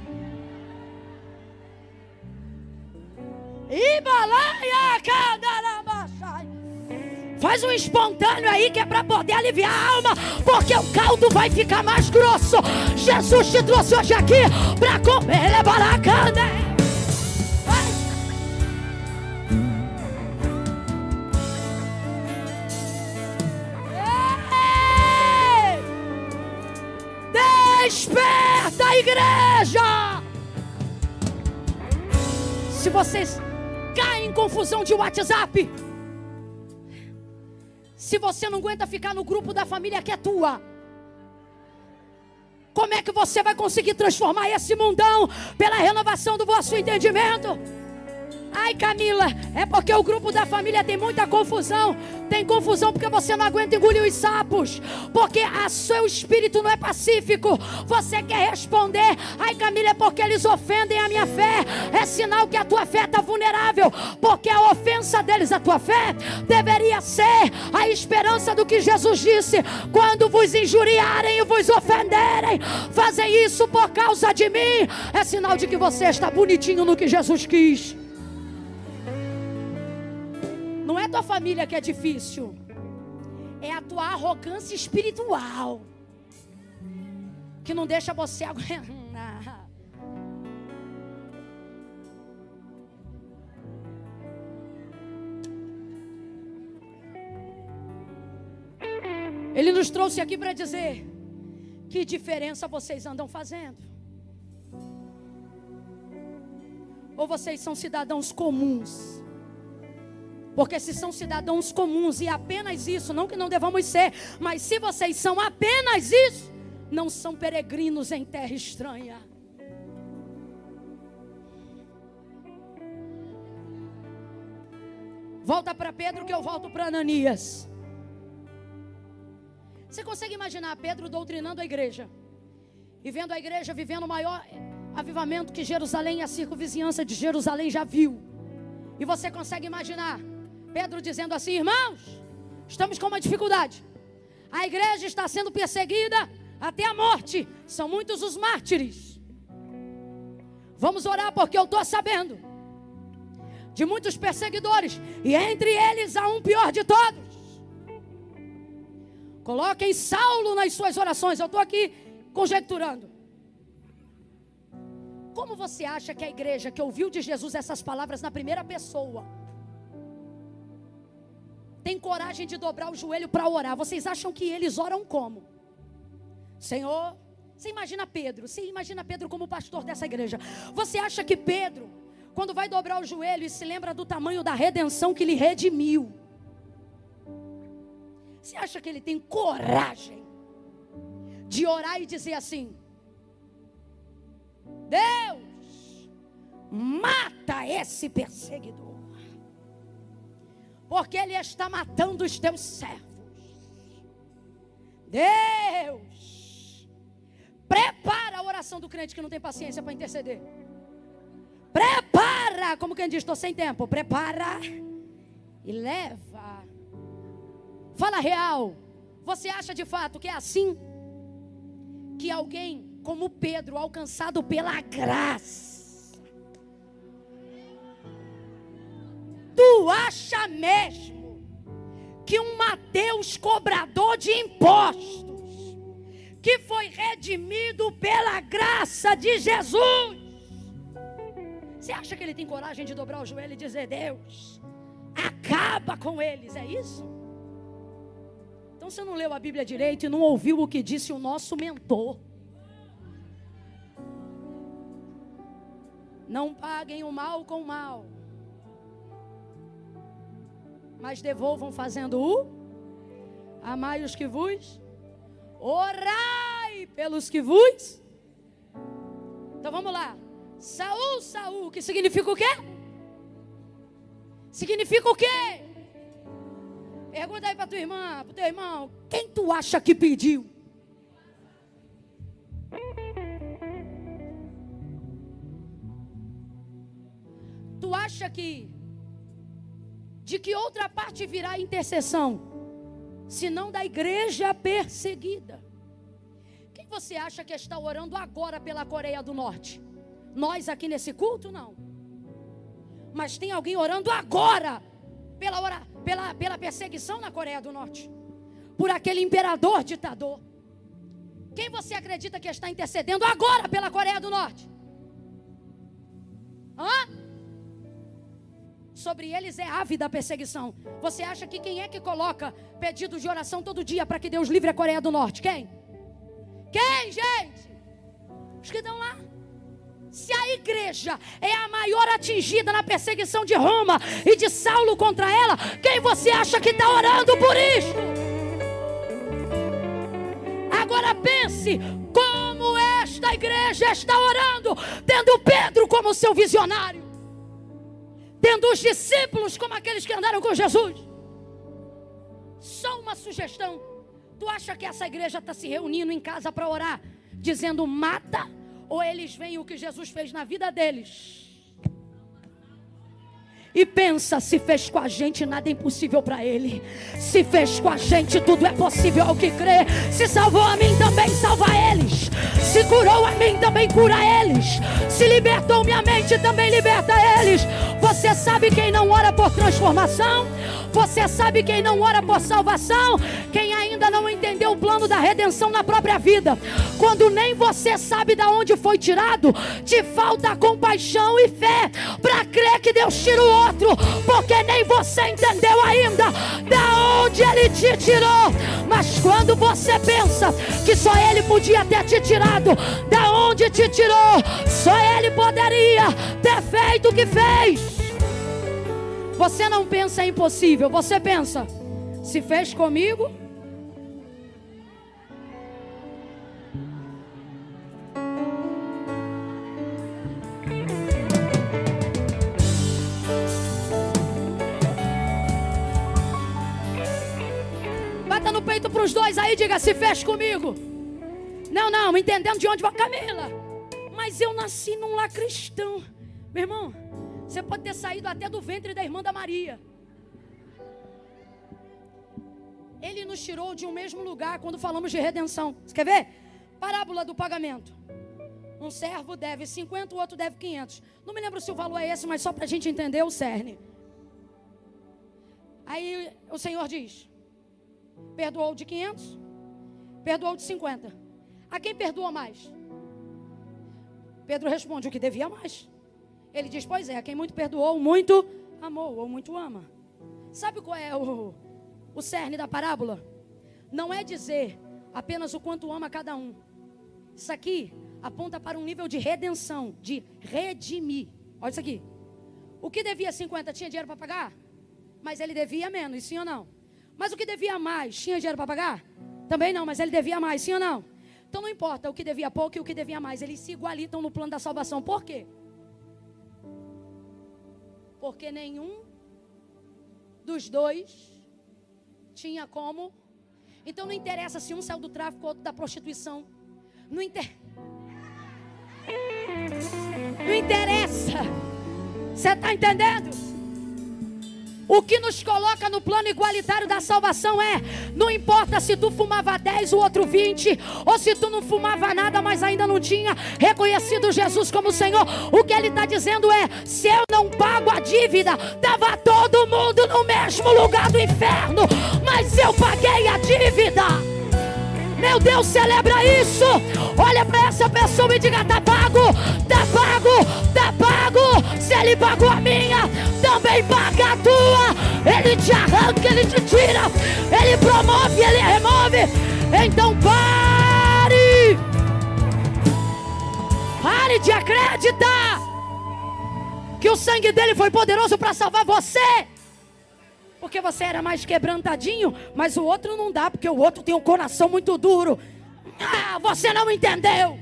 Faz um espontâneo aí que é para poder aliviar a alma, porque o caldo vai ficar mais grosso. Jesus te trouxe hoje aqui para comer lebaracana. Desperta, igreja! Se vocês caem em confusão de WhatsApp, se você não aguenta ficar no grupo da família que é tua, como é que você vai conseguir transformar esse mundão pela renovação do vosso entendimento? Ai, Camila, é porque o grupo da família tem muita confusão. Tem confusão porque você não aguenta engolir os sapos, porque o seu espírito não é pacífico. Você quer responder: ai, Camila, é porque eles ofendem a minha fé. É sinal que a tua fé está vulnerável, porque a ofensa deles à tua fé deveria ser a esperança do que Jesus disse: quando vos injuriarem e vos ofenderem, fazem isso por causa de mim. É sinal de que você está bonitinho no que Jesus quis. Não é tua família que é difícil, é a tua arrogância espiritual que não deixa você aguentar. Ele nos trouxe aqui para dizer: que diferença vocês andam fazendo? Ou vocês são cidadãos comuns? Porque se são cidadãos comuns e apenas isso, não que não devamos ser, mas se vocês são apenas isso, não são peregrinos em terra estranha. Volta para Pedro que eu volto para Ananias. Você consegue imaginar Pedro doutrinando a igreja e vendo a igreja vivendo o maior avivamento que Jerusalém e a circunvizinhança de Jerusalém já viu? E você consegue imaginar Pedro dizendo assim: irmãos, estamos com uma dificuldade. A igreja está sendo perseguida até a morte. São muitos os mártires. Vamos orar porque eu estou sabendo de muitos perseguidores, e entre eles há um pior de todos. Coloquem Saulo nas suas orações. Eu estou aqui conjecturando. Como você acha que a igreja que ouviu de Jesus essas palavras na primeira pessoa tem coragem de dobrar o joelho para orar, vocês acham que eles oram como? Senhor, você imagina Pedro como pastor dessa igreja. Você acha que Pedro, quando vai dobrar o joelho e se lembra do tamanho da redenção que lhe redimiu, você acha que ele tem coragem de orar e dizer assim: Deus, mata esse perseguidor, porque ele está matando os teus servos. Deus, prepara a oração do crente que não tem paciência para interceder. Prepara, como quem diz, estou sem tempo. Prepara e leva. Fala real. Você acha de fato que é assim que alguém como Pedro, alcançado pela graça, tu acha mesmo que um Mateus cobrador de impostos, que foi redimido pela graça de Jesus, você acha que ele tem coragem de dobrar o joelho e dizer: Deus, acaba com eles? É isso? Então você não leu a Bíblia direito e não ouviu o que disse o nosso mentor. Não paguem o mal com o mal, mas devolvam fazendo o amai os que vos, orai pelos que vos. Então vamos lá. Saul, que significa o quê? Significa o quê? Pergunta aí para tua irmã, para o teu irmão: quem tu acha que pediu? Tu acha que de que outra parte virá a intercessão, senão da igreja perseguida? Quem você acha que está orando agora pela Coreia do Norte? Nós aqui nesse culto, não. Mas tem alguém orando agora pela perseguição na Coreia do Norte, por aquele imperador ditador. Quem você acredita que está intercedendo agora pela Coreia do Norte? Sobre eles é ávida a perseguição. Você acha que quem é que coloca pedido de oração todo dia para que Deus livre a Coreia do Norte? Quem? Quem, gente? Os que estão lá. Se a igreja é a maior atingida na perseguição de Roma e de Saulo contra ela, quem você acha que está orando por isto? Agora pense como esta igreja está orando, tendo Pedro como seu visionário, tendo os discípulos como aqueles que andaram com Jesus. Só uma sugestão: tu acha que essa igreja está se reunindo em casa para orar, dizendo mata? Ou eles veem o que Jesus fez na vida deles e pensa: se fez com a gente, nada é impossível para ele. Se fez com a gente, tudo é possível ao que crê. Se salvou a mim, também salva eles. Se curou a mim, também cura eles. Se libertou minha mente, também liberta eles. Você sabe quem não ora por transformação? Você sabe quem não ora por salvação? Quem ainda não entendeu o plano da redenção na própria vida. Quando nem você sabe de onde foi tirado, te falta compaixão e fé para crer que Deus tira o outro, porque nem você entendeu ainda da onde Ele te tirou. Mas quando você pensa que só Ele podia ter te tirado da onde te tirou, só Ele poderia ter feito o que fez. Você não pensa em impossível, você pensa: se fez comigo, bata no peito para os dois aí, diga: se fez comigo. Não, entendendo de onde vai. Camila, mas eu nasci num lar cristão. Meu irmão, você pode ter saído até do ventre da irmã da Maria. Ele nos tirou de um mesmo lugar quando falamos de redenção. Você quer ver? Parábola do pagamento. Um servo deve 50, o outro deve 500. Não me lembro se o valor é esse, mas só para a gente entender o cerne. Aí o Senhor diz: perdoou de 500, perdoou de 50. A quem perdoa mais? Pedro responde: o que devia mais. Ele diz: pois é, a quem muito perdoou, muito amou, ou muito ama. Sabe qual é O cerne da parábola não é dizer apenas o quanto ama cada um. Isso aqui aponta para um nível de redenção, de redimir. Olha isso aqui. O que devia 50 tinha dinheiro para pagar? Mas ele devia menos, sim ou não? Mas o que devia mais tinha dinheiro para pagar? Também não, mas ele devia mais, sim ou não? Então não importa o que devia pouco e o que devia mais, eles se igualitam no plano da salvação. Por quê? Porque nenhum dos dois tinha como. Então não interessa se um saiu do tráfico ou outro da prostituição. Não interessa. Você está entendendo? O que nos coloca no plano igualitário da salvação não importa se tu fumava 10, o outro 20, ou se tu não fumava nada, mas ainda não tinha reconhecido Jesus como Senhor. O que ele está dizendo se eu não pago a dívida, estava todo mundo no mesmo lugar do inferno, mas eu paguei a dívida. Meu Deus, celebra isso. Olha para essa pessoa e diga: tá pago, tá pago, tá pago. Se ele pagou a minha, também paga a tua. Ele te arranca, ele te tira, ele promove, ele remove. Então pare de acreditar que o sangue dele foi poderoso para salvar você. Porque você era mais quebrantadinho, mas o outro não dá, porque o outro tem um coração muito duro. Você não entendeu.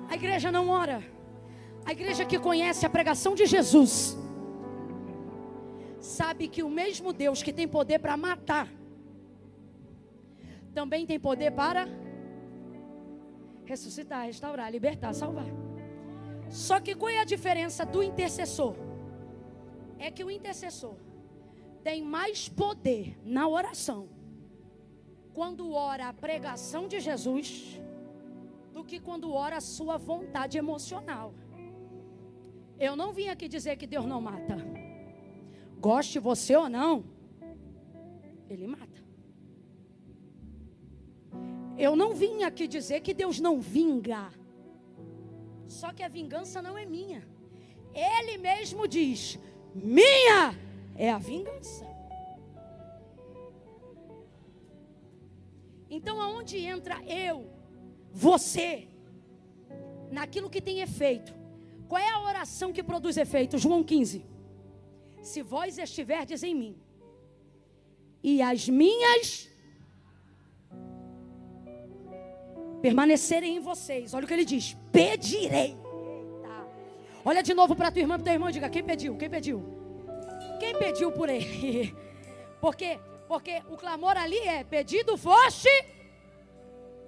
A igreja não ora. A igreja que conhece a pregação de Jesus sabe que o mesmo Deus que tem poder para matar também tem poder para ressuscitar, restaurar, libertar, salvar. Só que qual é a diferença do intercessor? É que o intercessor tem mais poder na oração quando ora a pregação de Jesus do que quando ora a sua vontade emocional. Eu não vim aqui dizer que Deus não mata. Goste você ou não, Ele mata. Eu não vim aqui dizer que Deus não vinga. Só que a vingança não é minha. Ele mesmo diz: minha é a vingança. Então aonde entra eu, você, naquilo que tem efeito? Qual é a oração que produz efeito? João 15. Se vós estiverdes em mim e as minhas permanecerem em vocês, olha o que ele diz: pedirei. Tá. Olha de novo para tua irmã, para teu irmão, e diga: quem pediu? Quem pediu? Quem pediu por ele? Porque o clamor ali é: pedido foste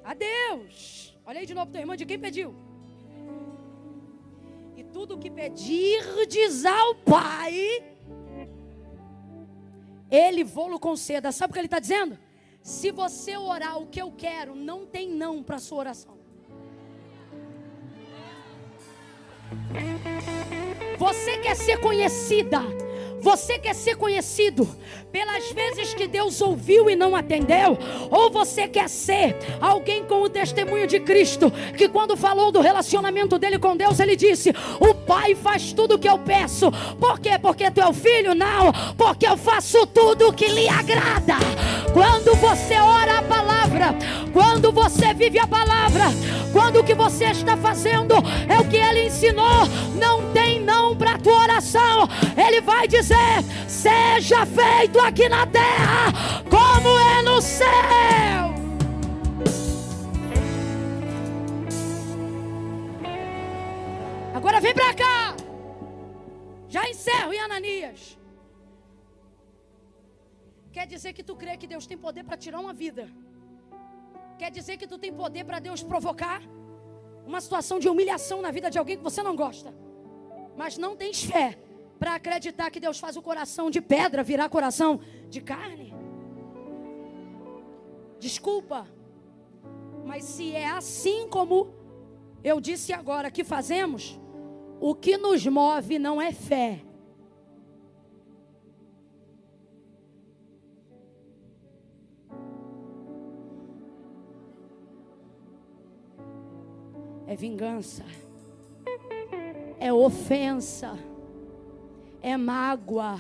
a Deus. Olha aí de novo para teu irmão, de quem pediu? E tudo que pedirdes ao Pai, Ele vô-lo conceda. Sabe o que ele está dizendo? Se você orar o que eu quero, não tem não para a sua oração. Você quer ser conhecida, você quer ser conhecido pelas vezes que Deus ouviu e não atendeu? Ou você quer ser alguém com o testemunho de Cristo, que quando falou do relacionamento dele com Deus, ele disse: o Pai faz tudo o que eu peço. Por quê? Porque tu é o filho? Não, porque eu faço tudo o que lhe agrada. Quando você ora a palavra, quando você vive a palavra, quando o que você está fazendo é o que ele ensinou, não tem não para a tua oração. Ele vai dizer: seja feito aqui na terra como é no céu. Agora vem para cá. Já encerro em Ananias. Quer dizer que tu crê que Deus tem poder para tirar uma vida? Quer dizer que tu tem poder para Deus provocar uma situação de humilhação na vida de alguém que você não gosta, mas não tens fé para acreditar que Deus faz o coração de pedra virar coração de carne? Desculpa, mas se é assim como eu disse agora que fazemos, o que nos move não é fé. é vingança, é ofensa, é mágoa,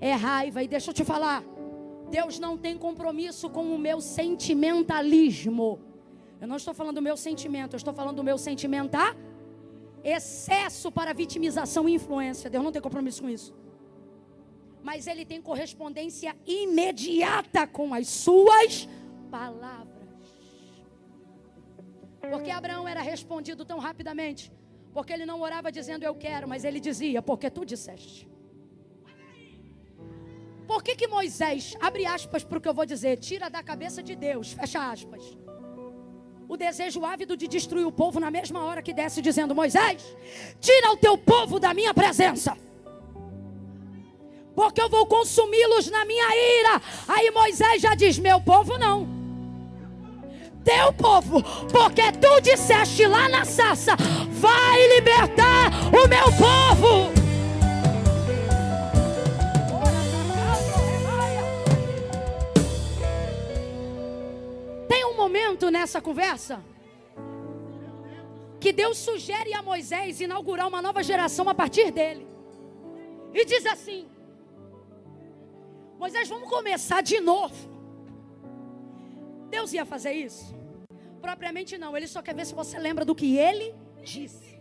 é raiva. E deixa eu te falar, Deus não tem compromisso com o meu sentimentalismo. Eu não estou falando do meu sentimento, eu estou falando do meu sentimentar. Excesso para vitimização e influência. Deus não tem compromisso com isso. Mas Ele tem correspondência imediata com as suas palavras. Porque Abraão era respondido tão rapidamente? Porque ele não orava dizendo eu quero, mas ele dizia, porque tu disseste. Por que Moisés, abre aspas para o que eu vou dizer, tira da cabeça de Deus, fecha aspas, o desejo ávido de destruir o povo na mesma hora que desce dizendo, Moisés, tira o teu povo da minha presença, porque eu vou consumi-los na minha ira. Aí Moisés já diz, meu povo não, teu povo, porque tu disseste lá na sarça, vai libertar o meu povo. Tem um momento nessa conversa que Deus sugere a Moisés inaugurar uma nova geração a partir dele. E diz assim, Moisés, vamos começar de novo. Deus ia fazer isso? Propriamente não, Ele só quer ver se você lembra do que Ele disse.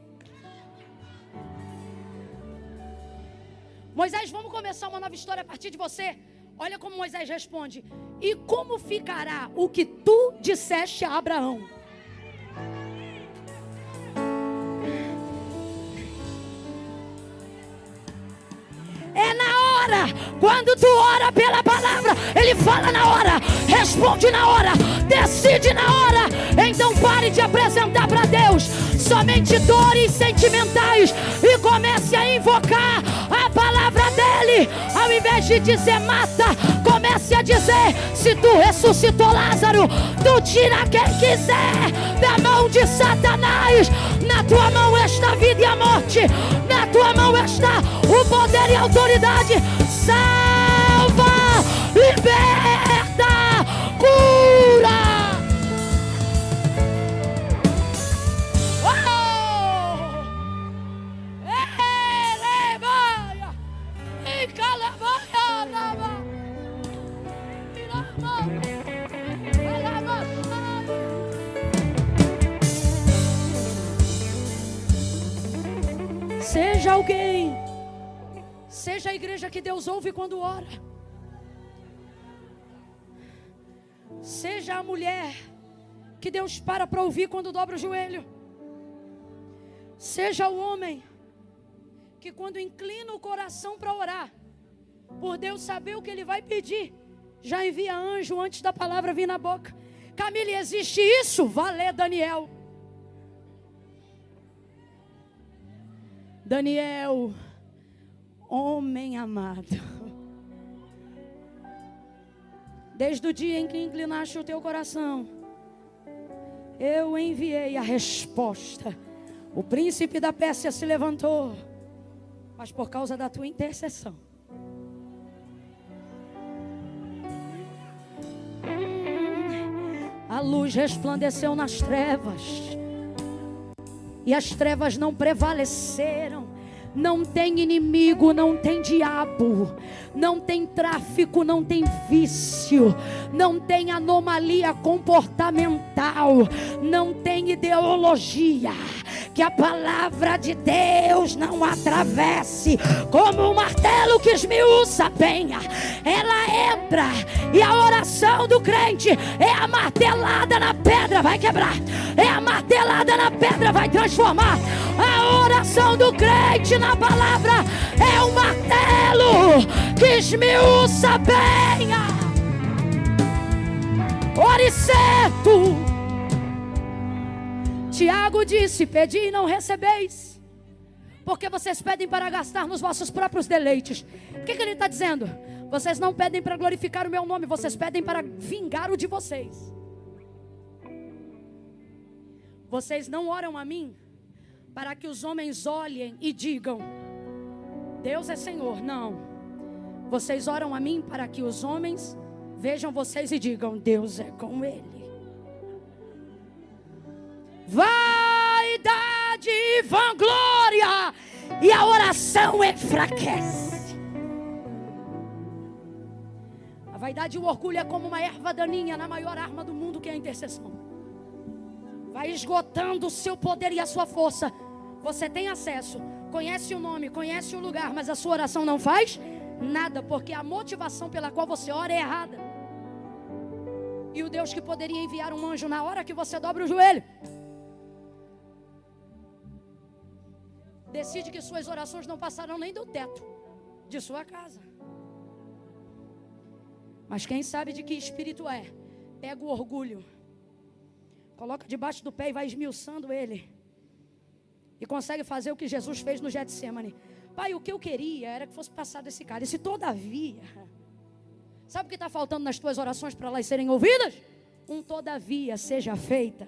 Moisés, vamos começar uma nova história a partir de você. Olha como Moisés responde, e como ficará o que tu disseste a Abraão? É na hora, quando tu ora pela palavra, Ele fala na hora, responde na hora, decide na hora. Então pare de apresentar para Deus somente dores sentimentais e comece a invocar a palavra dEle. Ao invés de dizer mata, comece a dizer, se tu ressuscitou Lázaro, tu tira quem quiser da mão de Satanás. Na tua mão está a vida e a morte, na tua mão está o poder e a autoridade. Salva, liberta, cura. Seja alguém, seja a igreja que Deus ouve quando ora, seja a mulher que Deus para ouvir quando dobra o joelho, seja o homem que quando inclina o coração para orar, por Deus saber o que ele vai pedir, já envia anjo antes da palavra vir na boca. Camille, existe isso? Vá ler Daniel. Daniel, homem amado, desde o dia em que inclinaste o teu coração, eu enviei a resposta. O príncipe da Pérsia se levantou, mas por causa da tua intercessão, a luz resplandeceu nas trevas, e as trevas não prevaleceram. Não tem inimigo, não tem diabo, não tem tráfico, não tem vício, não tem anomalia comportamental, não tem ideologia que a palavra de Deus não atravesse. Como um martelo que esmiuça a penha, ela entra, e a oração do crente é a martelada na pedra, vai quebrar, é a martelada na pedra, vai transformar. A oração do crente na palavra é um martelo que esmiuça a penha. Ore certo. Tiago disse, pedi e não recebeis, porque vocês pedem para gastar nos vossos próprios deleites. O que ele está dizendo? Vocês não pedem para glorificar o meu nome, vocês pedem para vingar o de vocês. Vocês não oram a mim para que os homens olhem e digam, Deus é Senhor. Não, vocês oram a mim para que os homens vejam vocês e digam, Deus é com ele. Vai! vaidade e vanglória, e a oração enfraquece. A vaidade e o orgulho é como uma erva daninha na maior arma do mundo, que é a intercessão. Vai esgotando o seu poder e a sua força. Você tem acesso, conhece o nome, conhece o lugar, mas a sua oração não faz nada, porque a motivação pela qual você ora é errada. E o Deus que poderia enviar um anjo na hora que você dobra o joelho, decide que suas orações não passarão nem do teto de sua casa. Mas quem sabe de que espírito é, pega o orgulho, coloca debaixo do pé e vai esmiuçando ele, e consegue fazer o que Jesus fez no Getsemane. Pai, o que eu queria era que fosse passado esse cálice. Todavia, sabe o que está faltando nas tuas orações para elas serem ouvidas? Um todavia seja feita,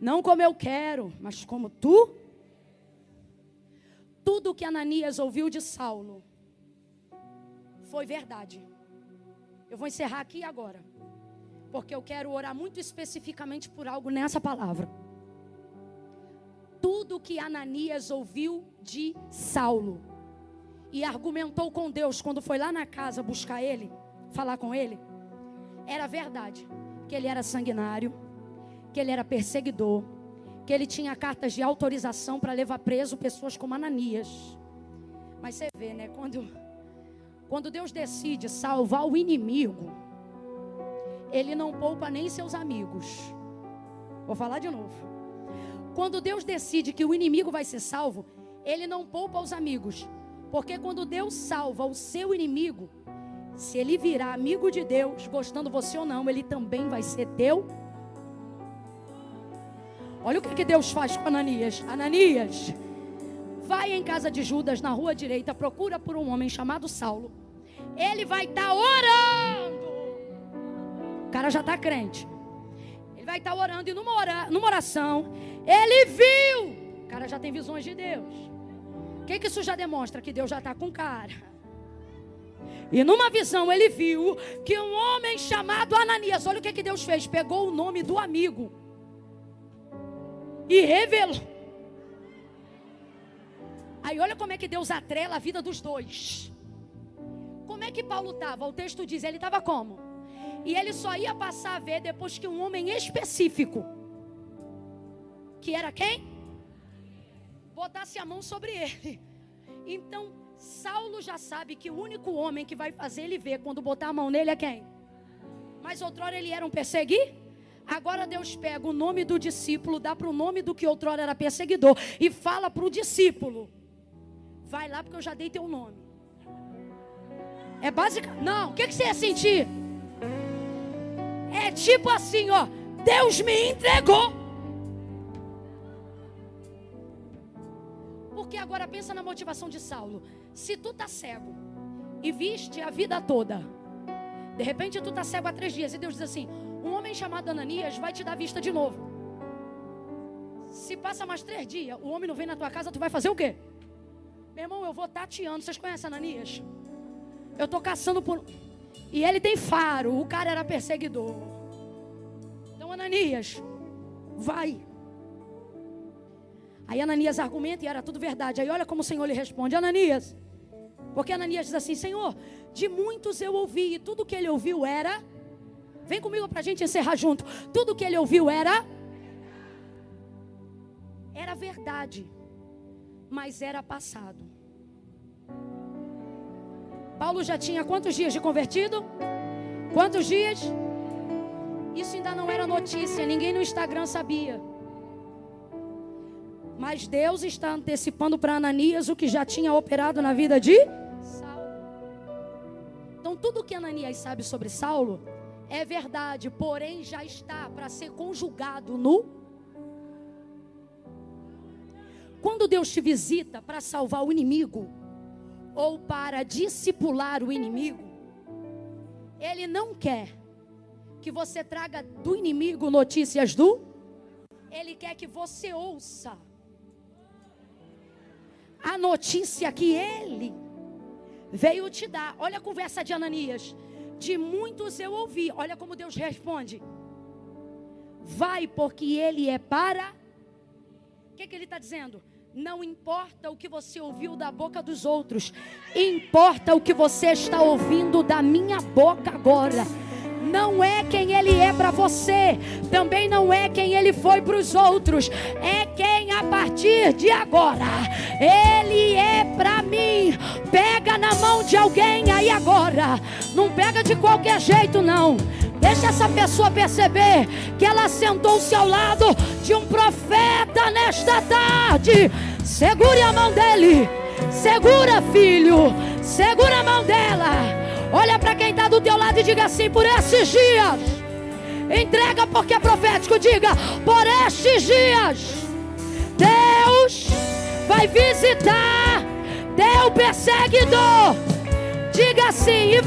não como eu quero, mas como tu. Tudo que Ananias ouviu de Saulo foi verdade. Eu vou encerrar aqui agora, porque eu quero orar muito especificamente por algo nessa palavra. Tudo que Ananias ouviu de Saulo e argumentou com Deus quando foi lá na casa buscar ele, falar com ele, era verdade. Que ele era sanguinário, que ele era perseguidor, que ele tinha cartas de autorização para levar preso pessoas como Ananias. Mas você vê, né, quando Deus decide salvar o inimigo, Ele não poupa nem seus amigos. Vou falar de novo. Quando Deus decide que o inimigo vai ser salvo, Ele não poupa os amigos. Porque quando Deus salva o seu inimigo, se ele virar amigo de Deus, gostando você ou não, ele também vai ser teu. Olha o que Deus faz com Ananias. Ananias, vai em casa de Judas, na rua direita, procura por um homem chamado Saulo. Ele vai estar orando. O cara já está crente. Ele vai estar orando e numa oração, ele viu. O cara já tem visões de Deus. O que isso já demonstra? Que Deus já está com o cara. E numa visão ele viu que um homem chamado Ananias, olha o que Deus fez, pegou o nome do amigo e revelou. Aí olha como é que Deus atrela a vida dos dois. Como é que Paulo estava? O texto diz, ele estava como? E ele só ia passar a ver depois que um homem específico, que era quem? Botasse a mão sobre ele. Então Saulo já sabe que o único homem que vai fazer ele ver quando botar a mão nele é quem? Mas outrora ele era um perseguidor. Agora Deus pega o nome do discípulo, dá para o nome do que outrora era perseguidor e fala para o discípulo, vai lá porque eu já dei teu nome. É básica? Não, o que você ia sentir? É tipo assim, ó, Deus me entregou. Porque agora pensa na motivação de Saulo. Se tu tá cego e viste a vida toda, de repente tu tá cego há 3 dias e Deus diz assim, um homem chamado Ananias vai te dar vista de novo. Se passa mais 3 dias, o homem não vem na tua casa, tu vai fazer o quê? Meu irmão, eu vou tateando. Vocês conhecem Ananias? Eu tô caçando por... E ele tem faro, o cara era perseguidor. Então Ananias, vai. Aí Ananias argumenta e era tudo verdade. Aí olha como o Senhor lhe responde, Ananias. Porque Ananias diz assim, Senhor, de muitos eu ouvi, e tudo que ele ouviu era... Vem comigo para a gente encerrar junto. Tudo que ele ouviu era verdade, mas era passado. Paulo já tinha quantos dias de convertido? Quantos dias? Isso ainda não era notícia, ninguém no Instagram sabia. Mas Deus está antecipando para Ananias o que já tinha operado na vida de Saulo. Então tudo que Ananias sabe sobre Saulo é verdade, porém já está para ser conjugado no... Quando Deus te visita para salvar o inimigo, ou para discipular o inimigo, Ele não quer que você traga do inimigo notícias do... Ele quer que você ouça a notícia que Ele veio te dar. Olha a conversa de Ananias. De muitos eu ouvi. Olha como Deus responde. Vai, porque Ele é para... O que ele está dizendo? Não importa o que você ouviu da boca dos outros, importa o que você está ouvindo da minha boca agora. Não é quem ele é para você, também não é quem ele foi para os outros, é quem a partir de agora ele é para mim. Pega na mão de alguém aí agora, não pega de qualquer jeito não. Deixa essa pessoa perceber que ela sentou-se ao lado de um profeta nesta tarde. Segure a mão dele, segura, filho, segura a mão dela. Olha para quem está do teu lado e diga assim: por esses dias, entrega porque é profético, diga: por estes dias, Deus vai visitar teu perseguidor. Diga assim: e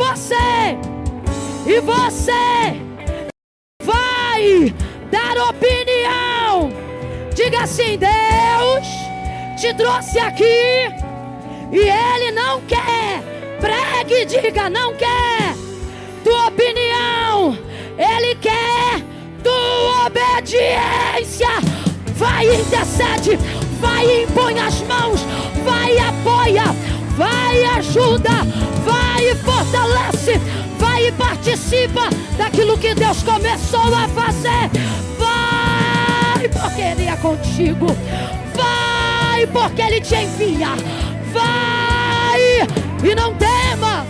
você vai dar opinião. Diga assim: Deus te trouxe aqui e Ele não quer, pregue, diga, não quer tua opinião, Ele quer tua obediência. Vai, intercede, vai, impõe as mãos, vai, apoia, vai, ajuda, vai, fortalece, vai e participa daquilo que Deus começou a fazer. Vai, porque Ele é contigo. Vai, porque Ele te envia. Vai e não tema.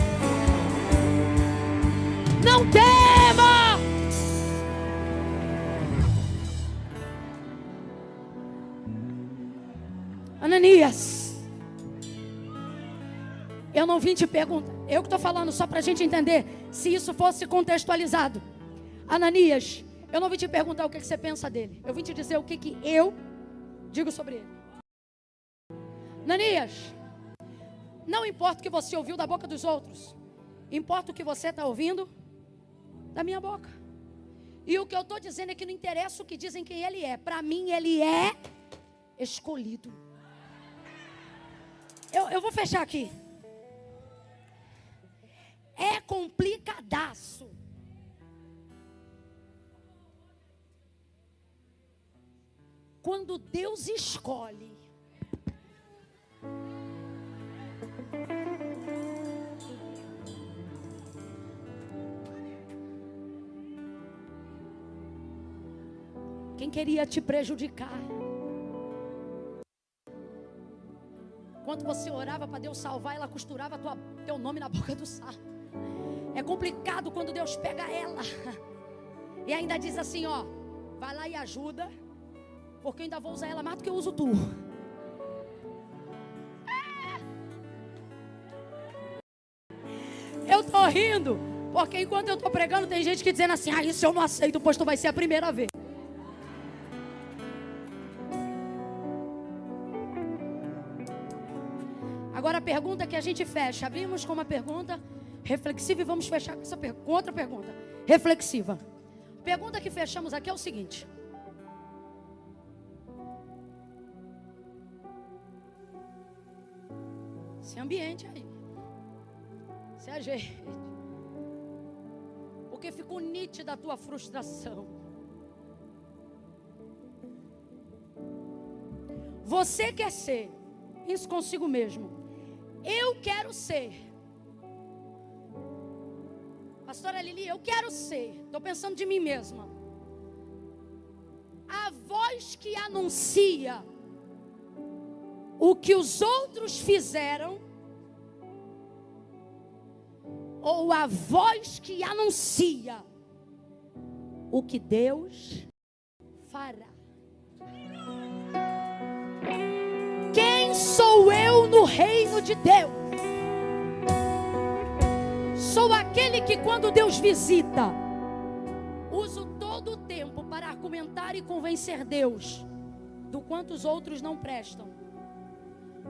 Não tema. Ananias, eu não vim te perguntar, eu que estou falando só para a gente entender se isso fosse contextualizado. Ananias, eu não vim te perguntar o que você pensa dele, eu vim te dizer o que eu digo sobre ele. Ananias, não importa o que você ouviu da boca dos outros, importa o que você está ouvindo da minha boca. E o que eu estou dizendo é que não interessa o que dizem quem ele é, para mim ele é escolhido. Eu vou fechar aqui. É complicadaço. Quando Deus escolhe. Quem queria te prejudicar. Quando você orava para Deus salvar, ela costurava teu nome na boca do sapo. É complicado quando Deus pega ela e ainda diz assim, ó, vai lá e ajuda, porque eu ainda vou usar ela mais do que eu uso tu. Eu tô rindo, porque enquanto eu tô pregando tem gente que dizendo assim, isso eu não aceito, pois tu vai ser a primeira vez. Agora a pergunta que a gente fecha, abrimos com uma pergunta reflexiva e vamos fechar com outra pergunta reflexiva. A pergunta que fechamos aqui é o seguinte: esse ambiente aí, se ajeite, porque ficou nítida a tua frustração. Você quer ser isso consigo mesmo. Eu quero ser. Pastora Lili, eu quero ser. Estou pensando de mim mesma. A voz que anuncia o que os outros fizeram, ou a voz que anuncia o que Deus fará. Quem sou eu no reino de Deus? Sou aquele que quando Deus visita, uso todo o tempo para argumentar e convencer Deus do quanto os outros não prestam,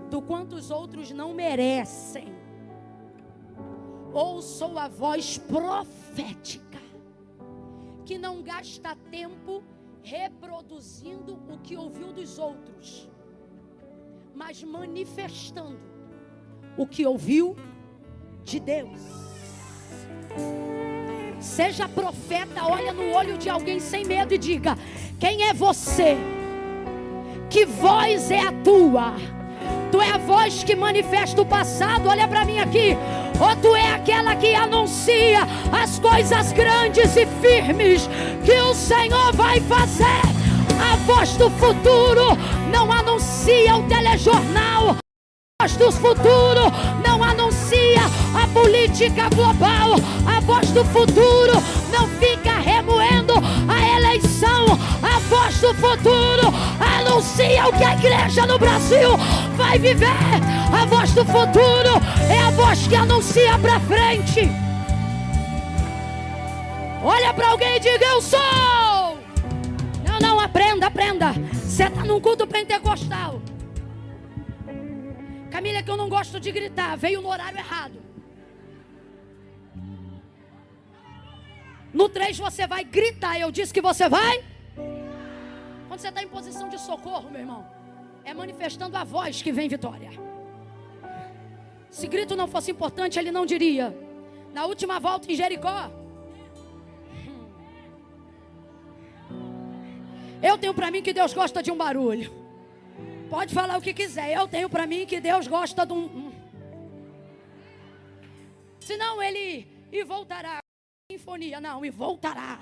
do quanto os outros não merecem. Ou sou a voz profética que não gasta tempo reproduzindo o que ouviu dos outros, mas manifestando o que ouviu de Deus. Seja profeta, olha no olho de alguém sem medo e diga: quem é você Que voz é a tua? Tu é a voz que manifesta o passado, olha para mim aqui. Ou tu é aquela que anuncia as coisas grandes e firmes que o Senhor vai fazer? A voz do futuro não anuncia o telejornal. A voz do futuro não anuncia a política global. A voz do futuro não fica remoendo a eleição. A voz do futuro anuncia o que a igreja no Brasil vai viver. A voz do futuro é a voz que anuncia para frente. Olha para alguém e diga: eu sou. Não, aprenda. Você está num culto pentecostal. Camila, que eu não gosto de gritar, veio no horário errado. No 3 você vai gritar, eu disse que você vai. Quando você está em posição de socorro, meu irmão, é manifestando a voz que vem vitória. Se grito não fosse importante, ele não diria. Na última volta em Jericó, eu tenho para mim que Deus gosta de um barulho. Pode falar o que quiser, eu tenho para mim que Deus gosta de um. Senão ele e voltará com sinfonia, não, e voltará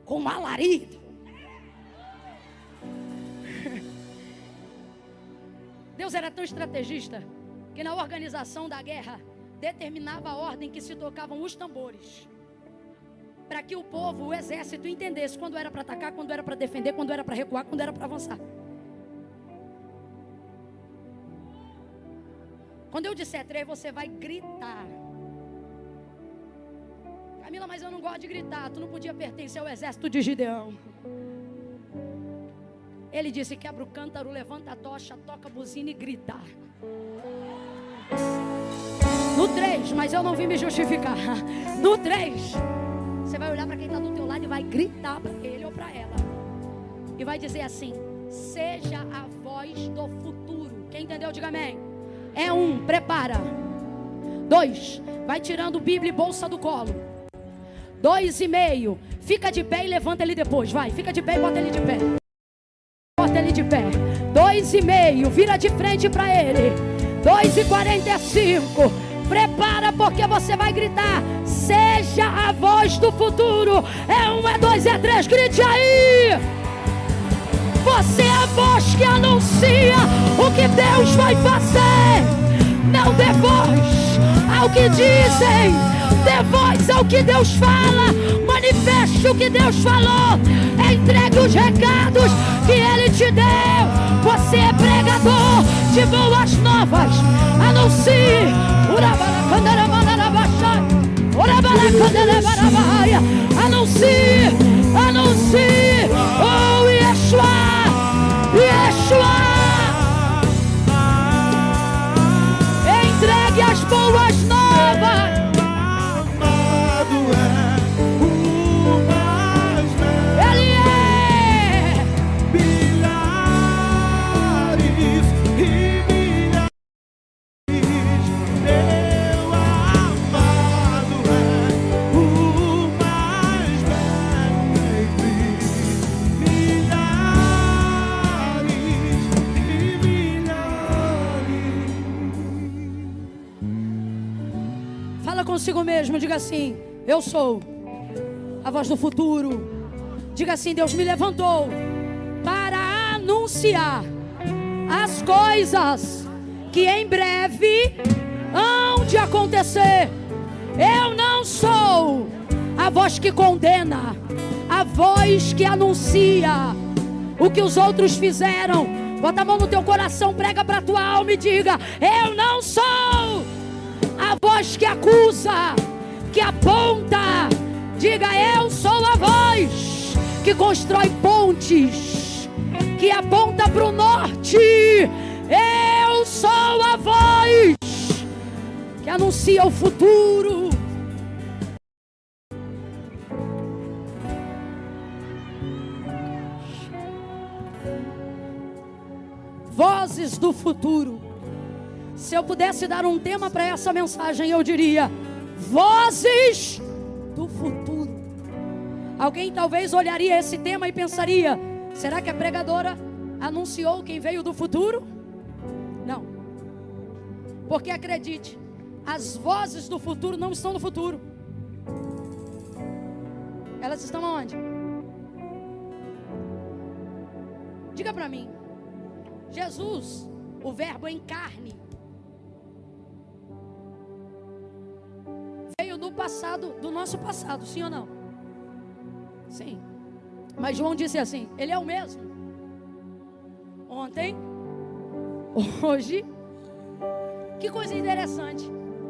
com um alarido. Deus era tão estrategista que na organização da guerra determinava a ordem que se tocavam os tambores, para que o povo, o exército, entendesse quando era para atacar, quando era para defender, quando era para recuar, quando era para avançar. Quando eu disser 3, você vai gritar. Camila, mas eu não gosto de gritar. Tu não podia pertencer ao exército de Gideão. Ele disse: quebra o cântaro, levanta a tocha, toca a buzina e grita. No 3, mas eu não vim me justificar. No 3, você vai olhar para quem está do teu lado e vai gritar para ele ou para ela. E vai dizer assim: seja a voz do futuro. Quem entendeu, diga amém. É 1, prepara. 2, vai tirando Bíblia e bolsa do colo. 2,5, fica de pé e levanta ele depois. Vai, fica de pé e bota ele de pé. Bota ele de pé. 2,5, vira de frente para ele. 2,45, prepara porque você vai gritar. Seja a voz do futuro. É 1, é 2, é 3, grite aí. Você é a voz que anuncia o que Deus vai fazer. Não dê voz ao que dizem, dê voz ao que Deus fala. Manifeste o que Deus falou. Entregue os recados que Ele te deu. Você é pregador de boas novas. Anuncie. Anuncie. Oh, Yeshua. Entregue as boas novas. Ele é milhares e milhares. Meu amado é o mais belo entre milhares e milhares. Fala consigo mesmo, diga assim: eu sou a voz do futuro. Diga assim: Deus me levantou para anunciar as coisas que em breve hão de acontecer. Eu não sou a voz que condena, a voz que anuncia o que os outros fizeram. Bota a mão no teu coração, prega para a tua alma e diga: eu não sou a voz que acusa, que aponta. Diga: eu sou a voz que constrói pontes, que aponta para o norte. Eu sou a voz que anuncia o futuro. Vozes do futuro. Se eu pudesse dar um tema para essa mensagem, eu diria: vozes do futuro. Alguém talvez olharia esse tema e pensaria: será que a pregadora anunciou quem veio do futuro? Não. Porque acredite, as vozes do futuro não estão no futuro. Elas estão aonde? Diga para mim. Jesus, o verbo em carne, veio do passado, do nosso passado, sim ou não? Sim. Mas João disse assim, ele é o mesmo. Ontem, hoje. Que coisa interessante.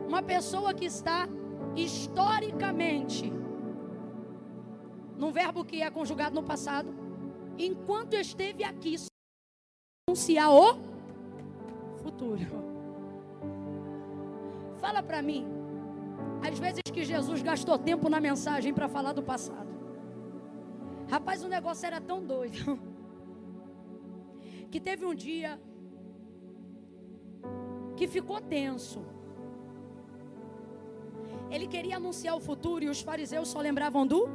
Uma pessoa que está historicamente num verbo que é conjugado no passado, enquanto esteve aqui, anunciar o futuro. Fala para mim, às vezes que Jesus gastou tempo na mensagem para falar do passado. Rapaz, o negócio era tão doido que teve um dia que ficou tenso. Ele queria anunciar o futuro e os fariseus só lembravam do...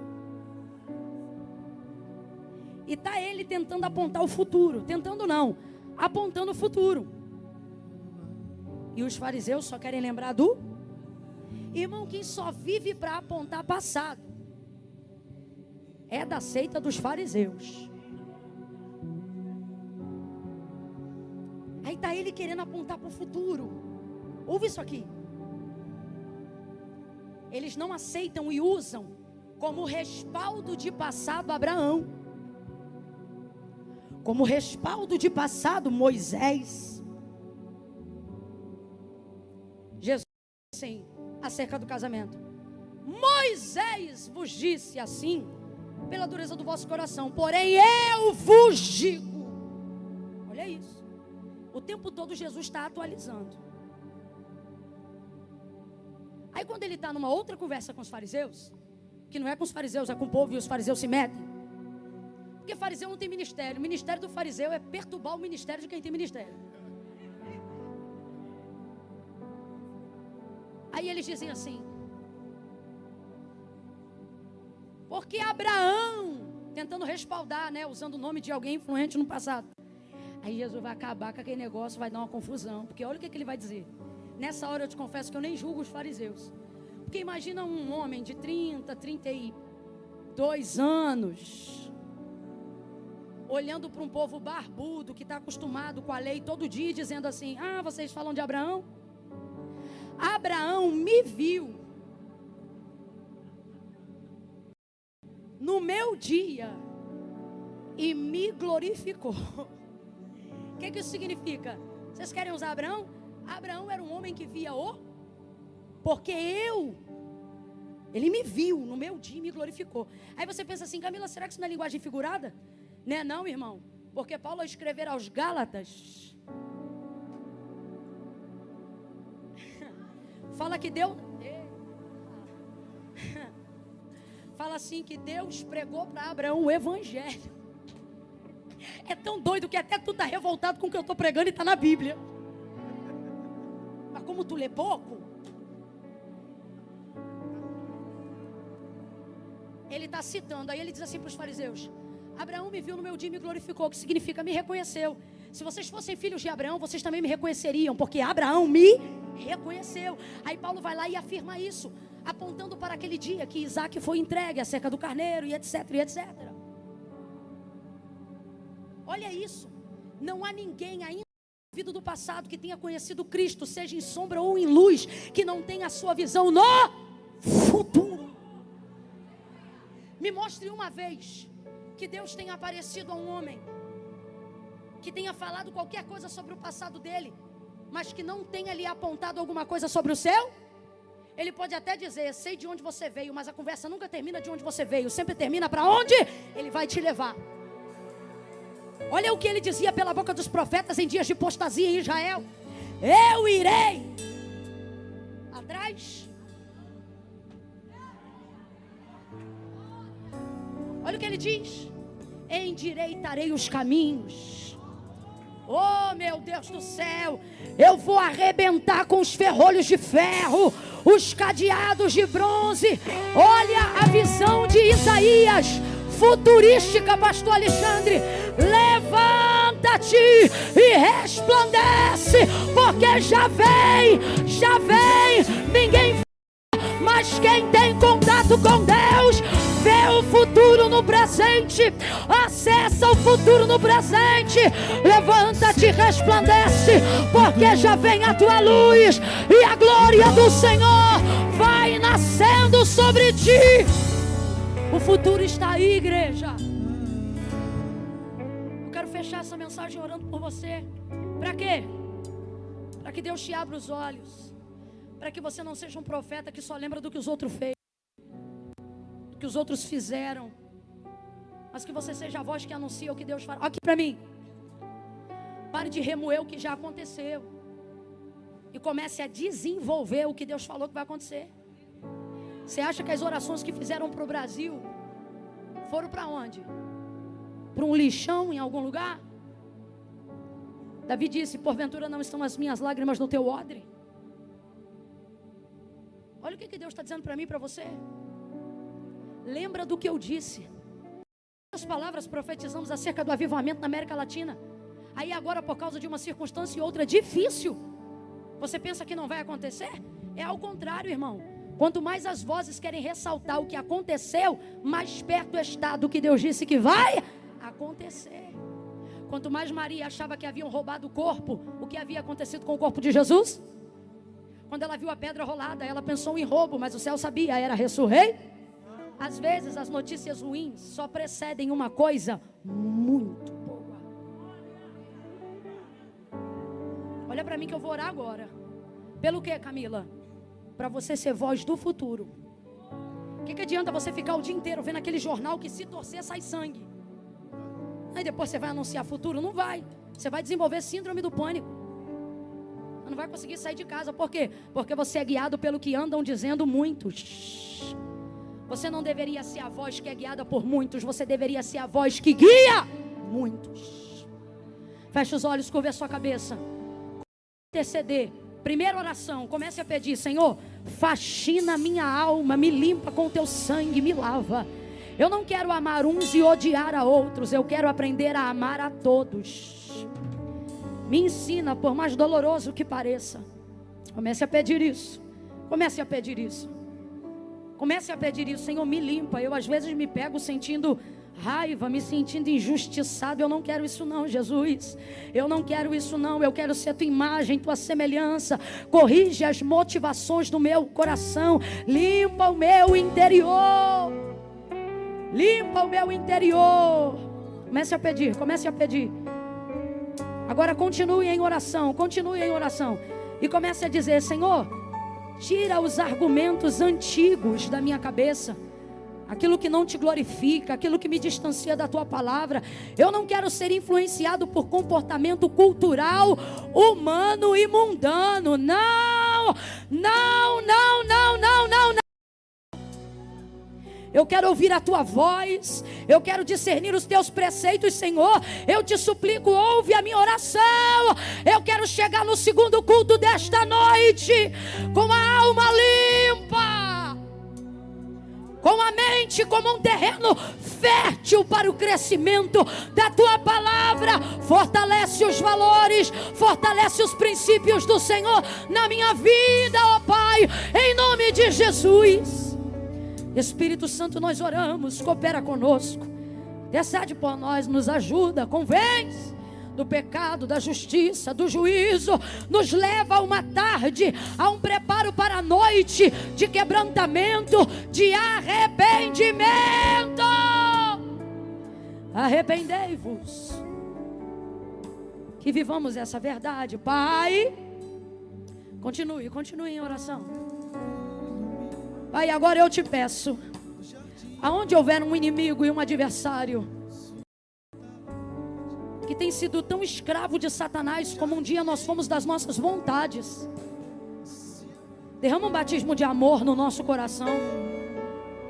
E está ele tentando apontar o futuro. Tentando não, apontando o futuro. E os fariseus só querem lembrar do... Irmão, quem só vive para apontar passado é da seita dos fariseus. Aí está ele querendo apontar para o futuro. Ouve isso aqui. Eles não aceitam e usam como respaldo de passado Abraão, como respaldo de passado Moisés. Jesus disse assim, acerca do casamento: Moisés vos disse assim, pela dureza do vosso coração, porém eu vos digo. Olha isso. O tempo todo Jesus está atualizando. Aí quando ele está numa outra conversa com os fariseus, que não é com os fariseus, é com o povo, e os fariseus se metem. Porque fariseu não tem ministério. O ministério do fariseu é perturbar o ministério de quem tem ministério. Aí eles dizem assim, porque Abraão, tentando respaldar, né, usando o nome de alguém influente no passado. Aí Jesus vai acabar com aquele negócio, vai dar uma confusão. Porque olha o que ele vai dizer. Nessa hora eu te confesso que eu nem julgo os fariseus. Porque imagina um homem de 30, 32 anos, olhando para um povo barbudo, que está acostumado com a lei todo dia, dizendo assim, ah, vocês falam de Abraão? Abraão me viu no meu dia e me glorificou. O que isso significa? Vocês querem usar Abraão? Abraão era um homem que via porque ele me viu no meu dia e me glorificou. Aí você pensa assim, Camila, será que isso não é linguagem figurada? Né, não, irmão? Porque Paulo, ao escrever aos Gálatas, fala que Deus... Fala assim que Deus pregou para Abraão o evangelho. É tão doido que até tu está revoltado com o que eu estou pregando e está na Bíblia. Mas como tu lê pouco, ele está citando. Aí ele diz assim para os fariseus: Abraão me viu no meu dia e me glorificou, que significa me reconheceu. Se vocês fossem filhos de Abraão, vocês também me reconheceriam, porque Abraão me reconheceu. Aí Paulo vai lá e afirma isso, apontando para aquele dia que Isaac foi entregue acerca do carneiro e etc, e etc. Olha isso. Não há ninguém ainda na vida do passado que tenha conhecido Cristo, seja em sombra ou em luz, que não tenha a sua visão no futuro. Me mostre uma vez que Deus tenha aparecido a um homem, que tenha falado qualquer coisa sobre o passado dele, mas que não tenha lhe apontado alguma coisa sobre o seu. Ele pode até dizer, sei de onde você veio, mas a conversa nunca termina de onde você veio, sempre termina para onde ele vai te levar. Olha o que ele dizia pela boca dos profetas em dias de apostasia em Israel: eu irei atrás. Olha o que ele diz: endireitarei os caminhos. Oh, meu Deus do céu, eu vou arrebentar com os ferrolhos de ferro, os cadeados de bronze. Olha a visão de Isaías, futurística, pastor Alexandre. Levanta levanta-te e resplandece, porque já vem, ninguém, mas quem tem contato com Deus, vê o futuro no presente, acessa o futuro no presente. Levanta-te e resplandece, porque já vem a tua luz, e a glória do Senhor vai nascendo sobre ti. O futuro está aí, igreja. Eu quero fechar essa mensagem orando por você. Para quê? Para que Deus te abra os olhos, para que você não seja um profeta que só lembra do que os outros fez, do que os outros fizeram, mas que você seja a voz que anuncia o que Deus fará. Olha aqui para mim. Pare de remoer o que já aconteceu e comece a desenvolver o que Deus falou que vai acontecer. Você acha que as orações que fizeram para o Brasil foram para onde? Para um lixão em algum lugar? Davi disse: porventura não estão as minhas lágrimas no teu odre? Olha o que Deus está dizendo para mim e para você. Lembra do que eu disse. As palavras profetizamos acerca do avivamento na América Latina. Aí agora, por causa de uma circunstância e outra difícil, você pensa que não vai acontecer? É ao contrário, irmão. Quanto mais as vozes querem ressaltar o que aconteceu, mais perto está do que Deus disse que vai acontecer. Quanto mais Maria achava que haviam roubado o corpo, o que havia acontecido com o corpo de Jesus? Quando ela viu a pedra rolada, ela pensou em roubo, mas o céu sabia, era ressurreição. Às vezes as notícias ruins só precedem uma coisa muito boa. Olha para mim que eu vou orar agora. Pelo que, Camila? Para você ser voz do futuro. O que adianta você ficar o dia inteiro vendo aquele jornal que se torcer sai sangue? Aí depois você vai anunciar futuro? Não vai. Você vai desenvolver síndrome do pânico. Você não vai conseguir sair de casa. Por quê? Porque você é guiado pelo que andam dizendo muitos. Você não deveria ser a voz que é guiada por muitos. Você deveria ser a voz que guia muitos. Feche os olhos, curva a sua cabeça. Interceder. Primeira oração, comece a pedir: Senhor, faxina minha alma, me limpa com teu sangue, me lava. Eu não quero amar uns e odiar a outros, eu quero aprender a amar a todos. Me ensina, por mais doloroso que pareça. Comece a pedir isso. Comece a pedir isso. Comece a pedir isso. Senhor, me limpa. Eu às vezes me pego sentindo raiva, me sentindo injustiçado. Eu não quero isso não, Jesus. Eu não quero isso não. Eu quero ser tua imagem, tua semelhança. Corrige as motivações do meu coração. Limpa o meu interior. Limpa o meu interior. Comece a pedir, comece a pedir. Agora continue em oração, continue em oração. E comece a dizer: Senhor, tira os argumentos antigos da minha cabeça, aquilo que não te glorifica, aquilo que me distancia da tua palavra. Eu não quero ser influenciado por comportamento cultural, humano e mundano. Não, não, não, não, não, não, não. Eu quero ouvir a tua voz, eu quero discernir os teus preceitos, Senhor. Eu te suplico, ouve a minha oração. Eu quero chegar no segundo culto desta noite com a alma limpa, com a mente como um terreno fértil para o crescimento da tua palavra. Fortalece os valores, fortalece os princípios do Senhor na minha vida, ó Pai, em nome de Jesus. Espírito Santo, nós oramos, coopera conosco, intercede por nós, nos ajuda, convence do pecado, da justiça, do juízo, nos leva a uma tarde, a um preparo para a noite de quebrantamento, de arrependimento. Arrependei-vos, que vivamos essa verdade, Pai. Continue em oração. Pai, agora eu te peço, aonde houver um inimigo e um adversário que tem sido tão escravo de Satanás como um dia nós fomos das nossas vontades, derrama um batismo de amor no nosso coração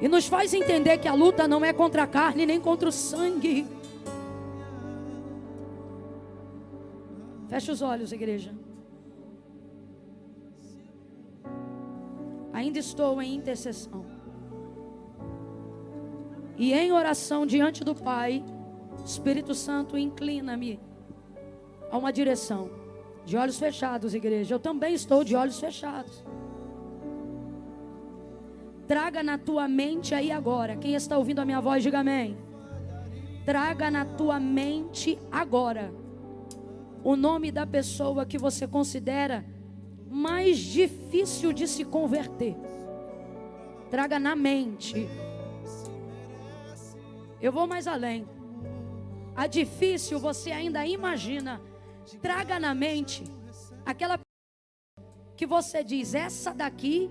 e nos faz entender que a luta não é contra a carne nem contra o sangue. Feche os olhos, igreja. Ainda estou em intercessão e em oração diante do Pai. Espírito Santo, inclina-me Há uma direção. De olhos fechados, igreja. Eu também estou de olhos fechados. Traga na tua mente aí agora. Quem está ouvindo a minha voz, diga amém. Traga na tua mente agora o nome da pessoa que você considera mais difícil de se converter. Traga na mente. Eu vou mais além. A difícil você ainda imagina. Traga na mente aquela que você diz, essa daqui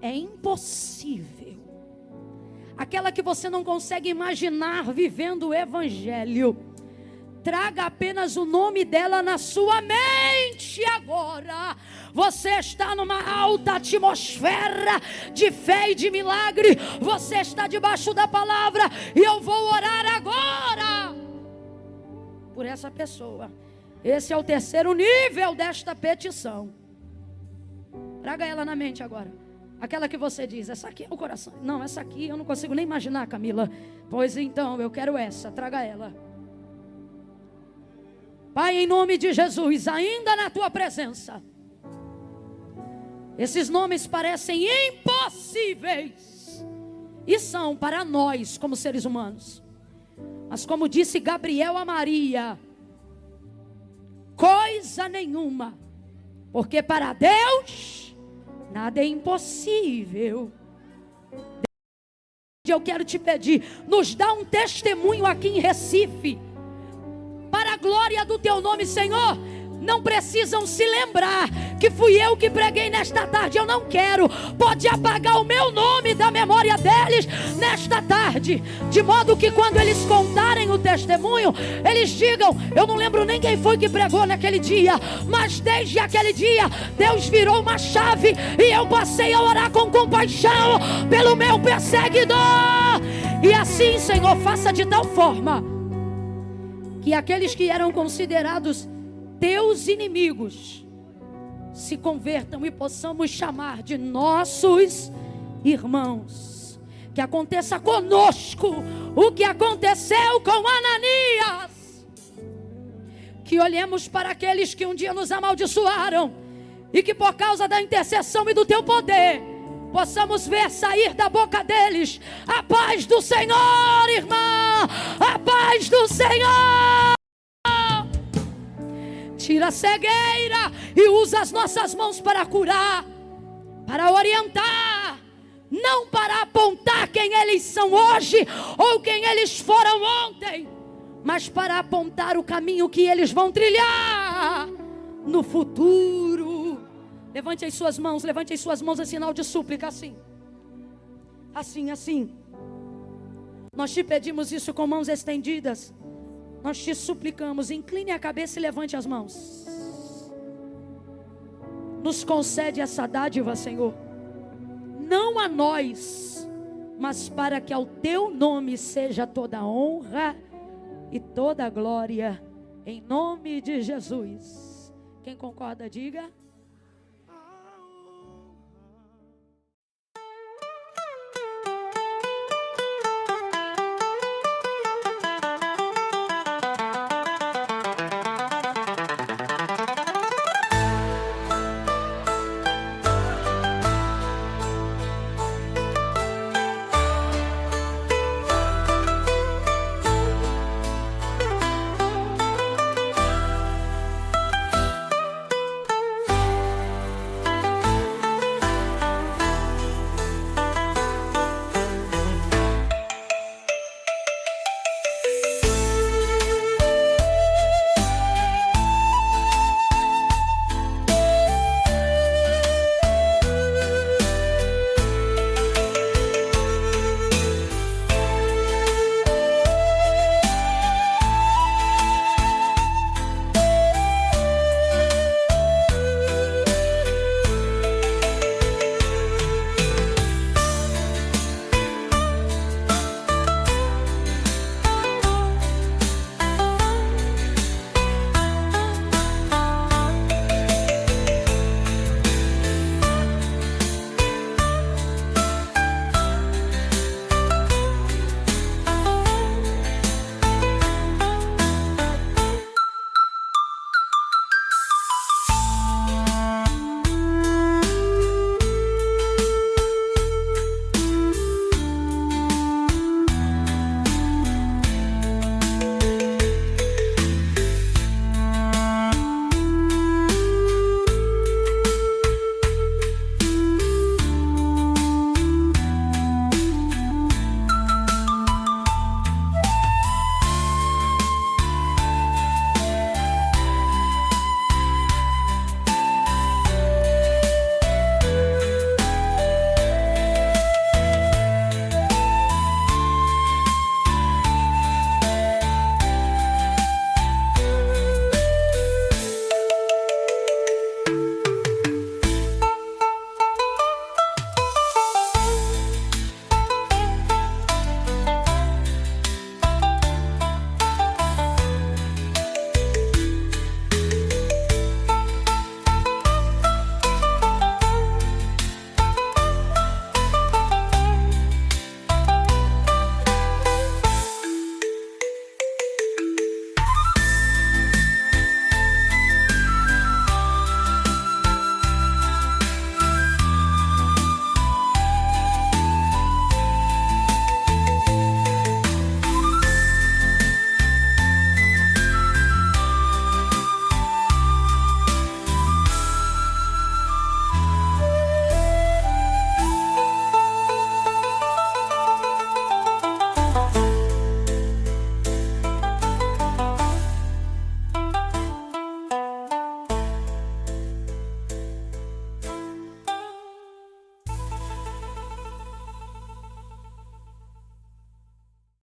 é impossível. Aquela que você não consegue imaginar vivendo o evangelho. Traga apenas o nome dela na sua mente agora. Você está numa alta atmosfera de fé e de milagre. Você está debaixo da palavra. E eu vou orar agora por essa pessoa. Esse é o terceiro nível desta petição. Traga ela na mente agora. Aquela que você diz, essa aqui é o coração. Não, essa aqui eu não consigo nem imaginar, Camila. Pois então, eu quero essa. Traga ela. Pai, em nome de Jesus, ainda na tua presença. Esses nomes parecem impossíveis. E são para nós, como seres humanos. Mas como disse Gabriel a Maria, coisa nenhuma, porque para Deus nada é impossível. Eu quero te pedir, nos dá um testemunho aqui em Recife, para a glória do teu nome, Senhor. Não precisam se lembrar que fui eu que preguei nesta tarde. Eu não quero. Pode apagar o meu nome da memória deles nesta tarde, de modo que quando eles contarem o testemunho, eles digam, eu não lembro nem quem foi que pregou naquele dia, mas desde aquele dia Deus virou uma chave e eu passei a orar com compaixão pelo meu perseguidor. E assim, Senhor, faça de tal forma que aqueles que eram considerados teus inimigos se convertam e possamos chamar de nossos irmãos. Que aconteça conosco o que aconteceu com Ananias. Que olhemos para aqueles que um dia nos amaldiçoaram e que por causa da intercessão e do teu poder possamos ver sair da boca deles a paz do Senhor, irmã, a paz do Senhor. Tira a cegueira e usa as nossas mãos para curar, para orientar, não para apontar quem eles são hoje ou quem eles foram ontem, mas para apontar o caminho que eles vão trilhar no futuro. Levante as suas mãos em sinal de súplica, assim. Assim. Nós te pedimos isso com mãos estendidas. Nós te suplicamos, incline a cabeça e levante as mãos. Nos concede essa dádiva, Senhor. Não a nós, mas para que ao teu nome seja toda a honra e toda a glória. Em nome de Jesus. Quem concorda, diga.